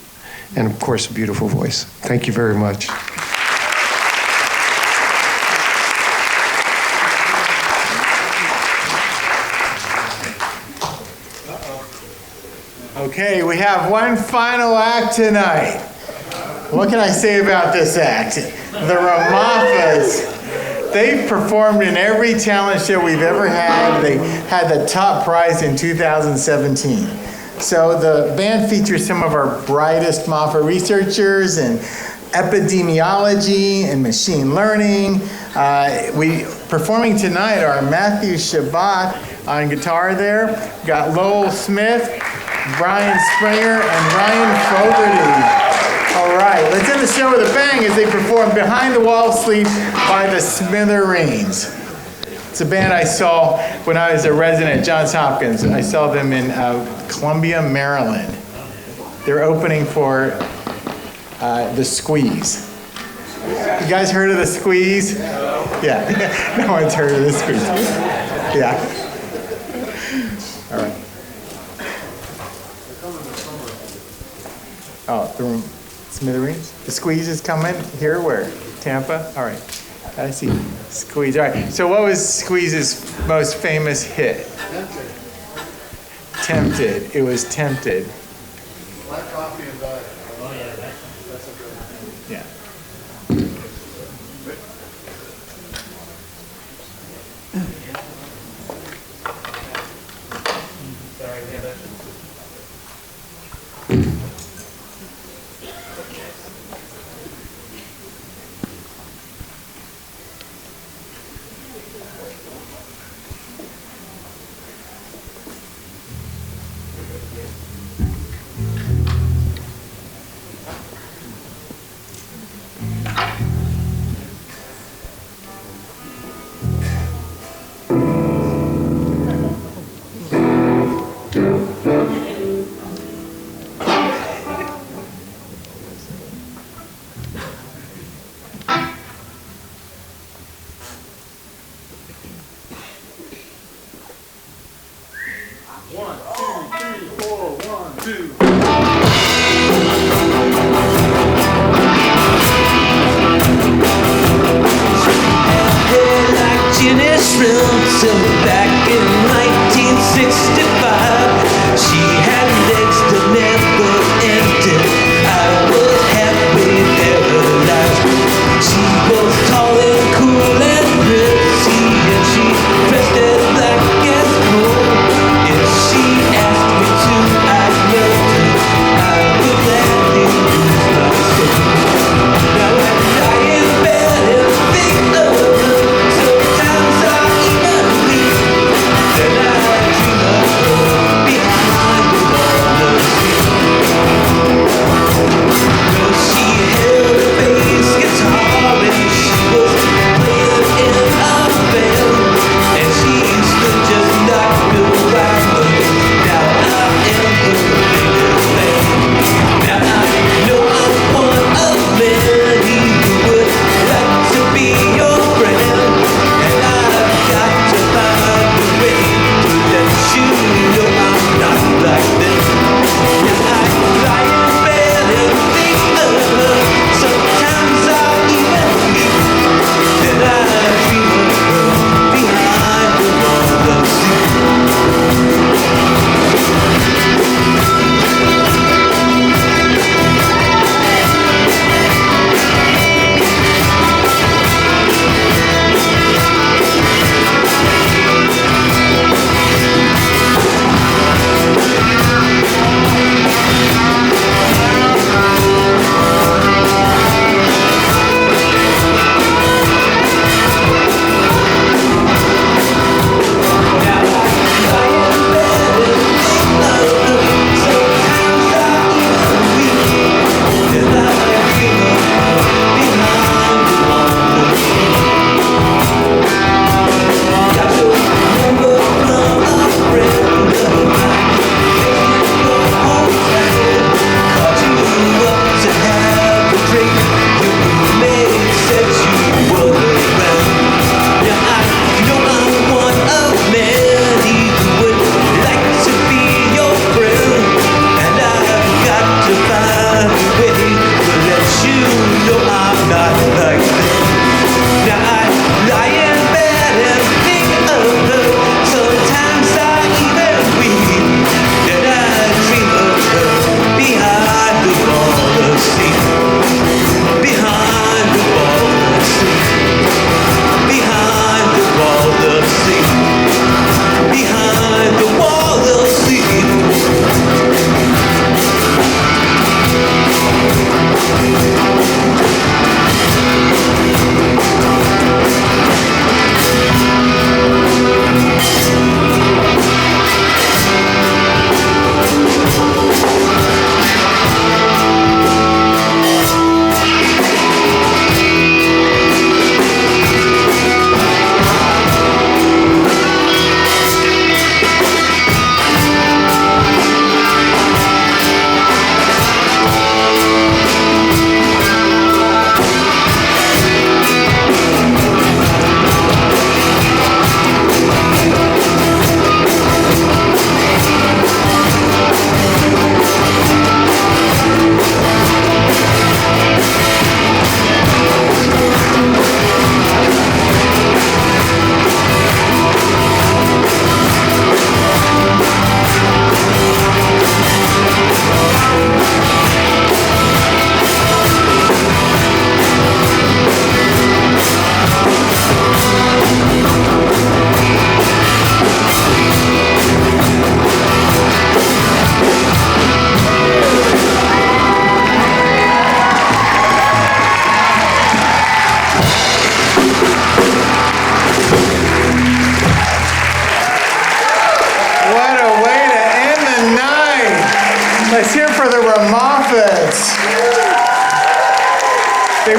S3: and of course a beautiful voice. Thank you very much.
S1: Okay, we have one final act tonight. What can I say about this act? The Ramafas. They've performed in every talent show we've ever had. They had the top prize in 2017. So the band features some of our brightest Moffitt researchers in epidemiology and machine learning. Performing tonight are Matthew Shabbat on guitar there. We've got Lowell Smith, Brian Springer, and Ryan Fogarty. All right, let's end the show with a bang as they perform Behind the Wall of Sleep by the Smithereens. It's a band I saw when I was a resident at Johns Hopkins. I saw them in Columbia, Maryland. They're opening for The Squeeze. You guys heard of The Squeeze? Yeah, no one's heard of The Squeeze. Yeah. All right. Oh, the room. Smithereens? The Squeeze is coming here? Where? Tampa? All right. I see. Squeeze. All right. So what was Squeeze's most famous hit? Tempted. It was Tempted.
S15: Black coffee and diet. Oh, yeah. That's a good one.
S1: Yeah.
S6: Back in 1965, she had legs that never ended. I was happy paralyzed. She was tall and cool and pretty, and she dressed as black as coal. If she asked me to, I'd love to. I would gladly lose my soul. Now I lie in bed and think of her. Sometimes I even weep. Then I dream of her behind the wall.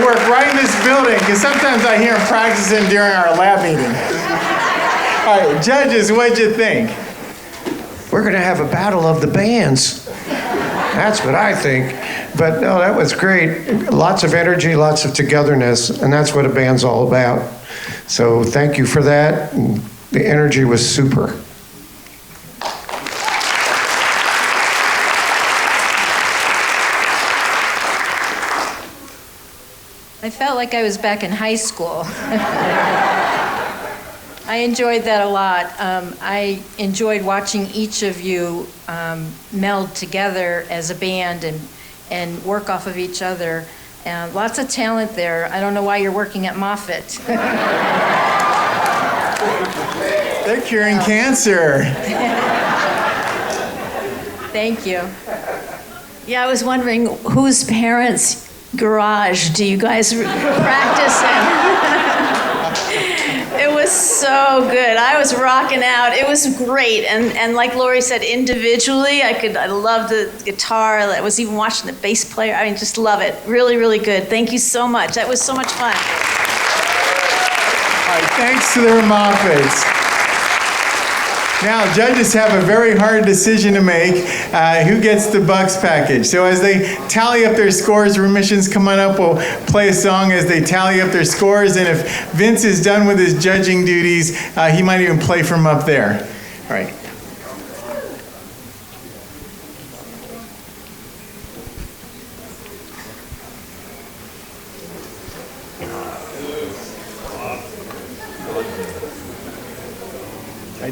S1: work right in this building, because sometimes I hear them practicing during our lab meeting. All right, judges, what'd you think?
S3: We're going to have a battle of the bands. That's what I think. But no, that was great. Lots of energy, lots of togetherness, and that's what a band's all about. So thank you for that. The energy was super.
S4: I felt like I was back in high school. I enjoyed that a lot. I enjoyed watching each of you meld together as a band and work off of each other. Lots of talent there. I don't know why you're working at Moffitt.
S1: They're curing cancer.
S4: Thank you.
S2: Yeah, I was wondering whose parents' garage do you guys practice in? It was so good. I was rocking out. It was great. And like Lori said, individually, I love the guitar. I was even watching the bass player. I mean, just love it. Really, really good. Thank you so much. That was so much fun.
S1: All right, thanks to their Moffitts. Now, judges have a very hard decision to make, who gets the Bucks package. So as they tally up their scores, remissions, come on up, we'll play a song as they tally up their scores, and if Vince is done with his judging duties, he might even play from up there. All right.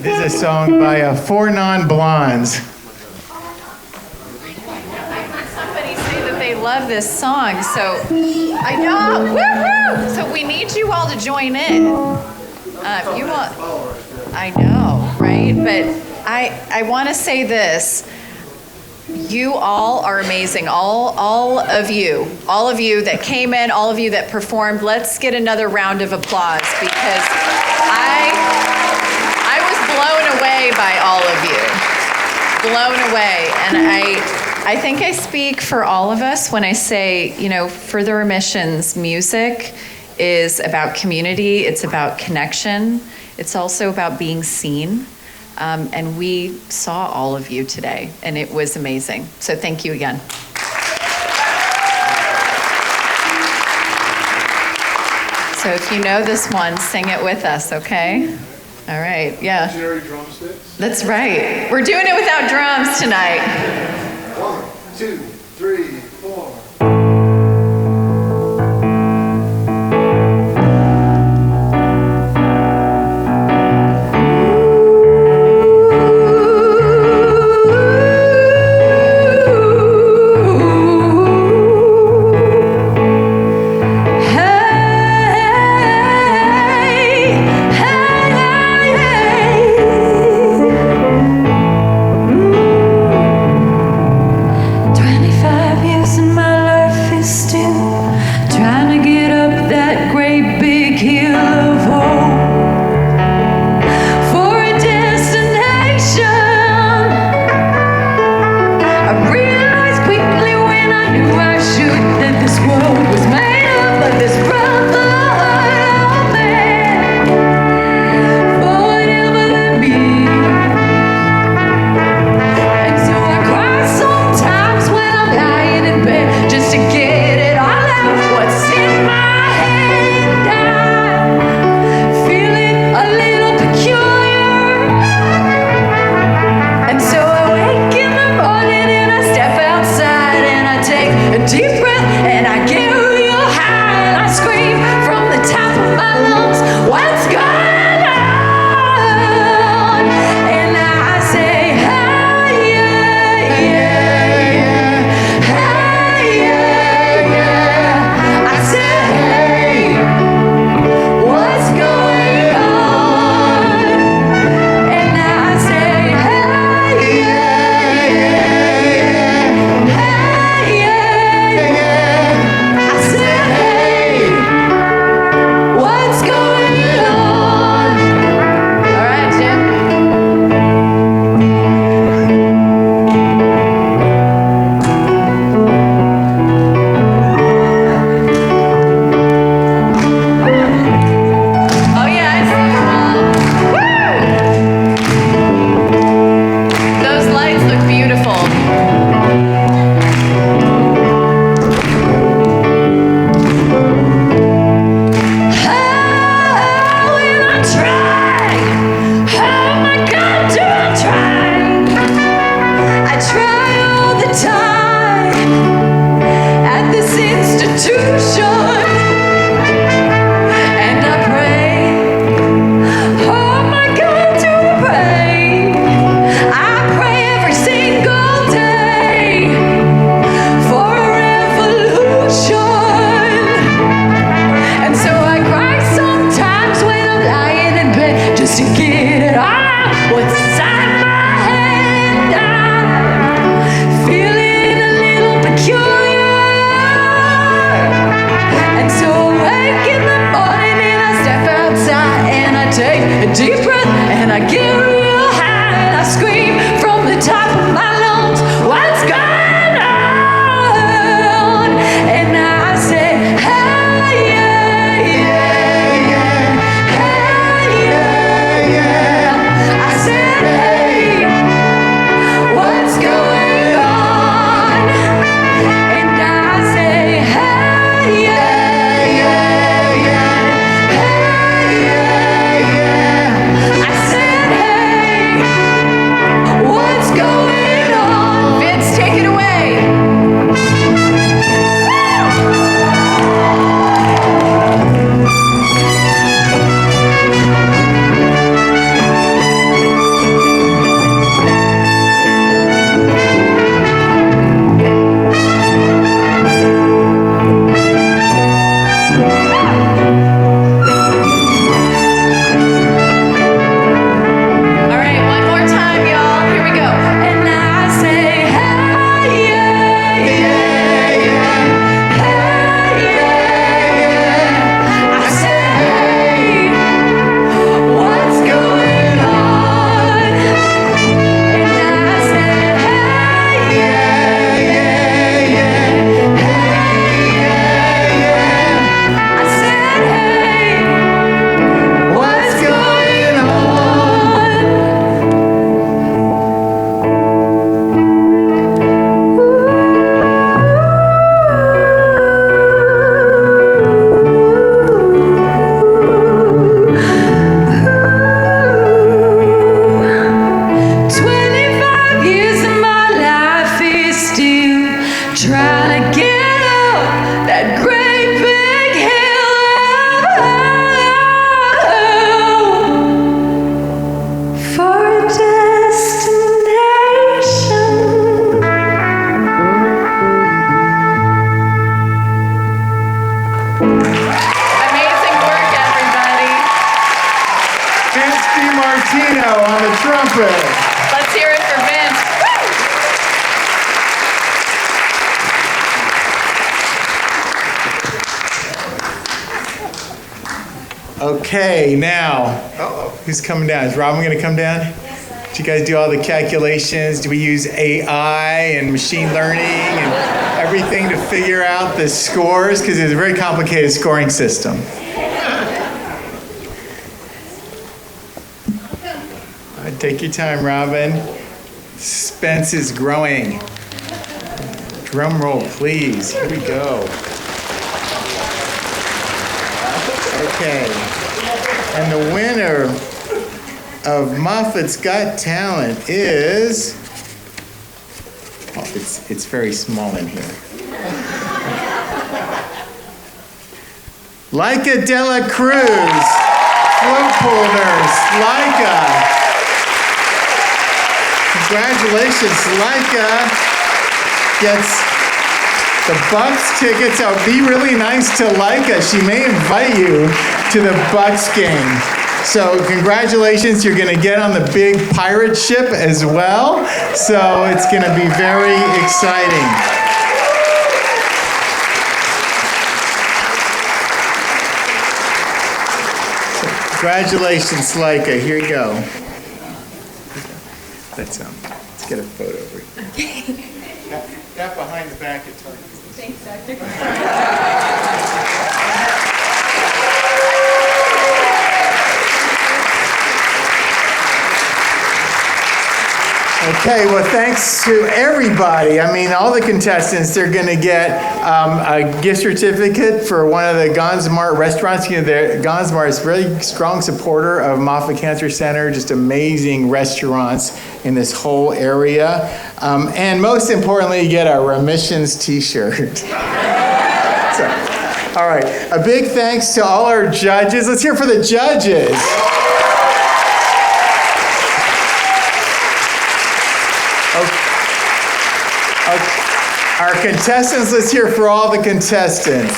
S1: This is a song by Four Non-Blondes.
S5: Somebody say that they love this song, so I know. Woo-hoo! So we need you all to join in. You all, I know, right? But I want to say this. You all are amazing. All of you that came in, all of you that performed. Let's get another round of applause because I was blown away by all of you. Blown away. And I think I speak for all of us when I say, for the Remissions, music is about community. It's about connection. It's also about being seen. And we saw all of you today, and it was amazing. So thank you again. So if you know this one, sing it with us, okay? All right, yeah.
S15: Legendary drumsticks.
S5: That's right. We're doing it without drums tonight.
S15: 1, 2, 3, 4.
S6: Twenty
S11: just to get it out what's inside my head. I'm feeling a little peculiar, and so I wake in the morning and I step outside and I take a deep breath and I get real high and I scream from the top of my lungs, what's going on? And I say, hey, yeah, yeah, yeah, hey, yeah, yeah. I said, hey, what's going on? And I say, hey, yeah, yeah, yeah, hey, yeah, yeah. I said, hey, what's going on? Vince, take it away. All right, one more time, y'all. Here we go. And I say, hey, yeah, yeah, yeah, hey, yeah, yeah. I say, hey, what's going on? And I say, hey, yeah, yeah, yeah, hey, yeah, yeah. I said, hey, what's going on? "25 years of my life is still trying to get up that great big hill for a Amazing work, everybody.
S1: Vince DiMartino on the trumpet.
S11: Let's hear it for Vince.
S1: Okay, now, who's coming down? Is Robin going to come down? Did you guys do all the calculations? Do we use AI and machine learning and everything to figure out the scores? Because it's a very complicated scoring system. All right, take your time, Robin. Suspense is growing. Drum roll, please. Here we go. Okay. And the winner of Moffitt's Got Talent is, oh, it's very small in here. Laika de la Cruz, float pool nurse, Laika. Congratulations, Laika gets the Bucks tickets. It would be really nice to Laika. She may invite you to the Bucks game. So congratulations, you're going to get on the big pirate ship as well. So it's going to be very exciting. Congratulations, Laika. Here you go. Let's get a photo over here. That behind the back is hard.
S11: Thanks, Doctor.
S1: Okay, well, thanks to everybody. I mean, all the contestants, they're going to get a gift certificate for one of the Gonsmart restaurants. You know, Gonsmart is a really strong supporter of Moffitt Cancer Center, just amazing restaurants in this whole area. And most importantly, you get a remissions t-shirt. So, all right, a big thanks to all our judges. Let's hear for the judges. Our contestants, let's hear for all the contestants.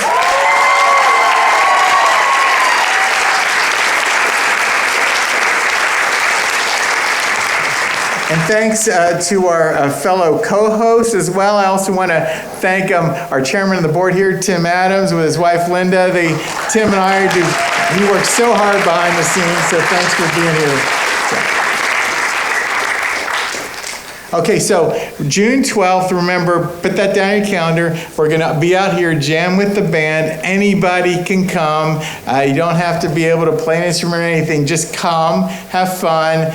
S1: And thanks to our fellow co-hosts as well. I also want to thank our chairman of the board here, Tim Adams, with his wife Linda. Tim and I he works so hard behind the scenes, so thanks for being here. Okay, so June 12th, remember, put that down on your calendar. We're going to be out here, jam with the band. Anybody can come. You don't have to be able to play an instrument or anything. Just come, have fun,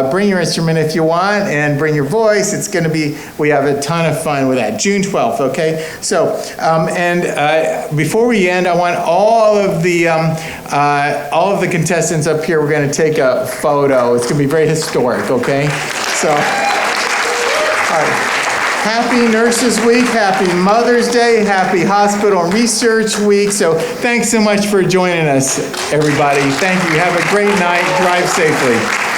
S1: bring your instrument if you want, and bring your voice. It's going to be, we have a ton of fun with that. June 12th, okay? So, before we end, I want all of the contestants up here, we're going to take a photo. It's going to be very historic, okay? So. All right. Happy Nurses Week, happy Mother's Day, happy Hospital and Research Week. So thanks so much for joining us, everybody. Thank you. Have a great night. Drive safely.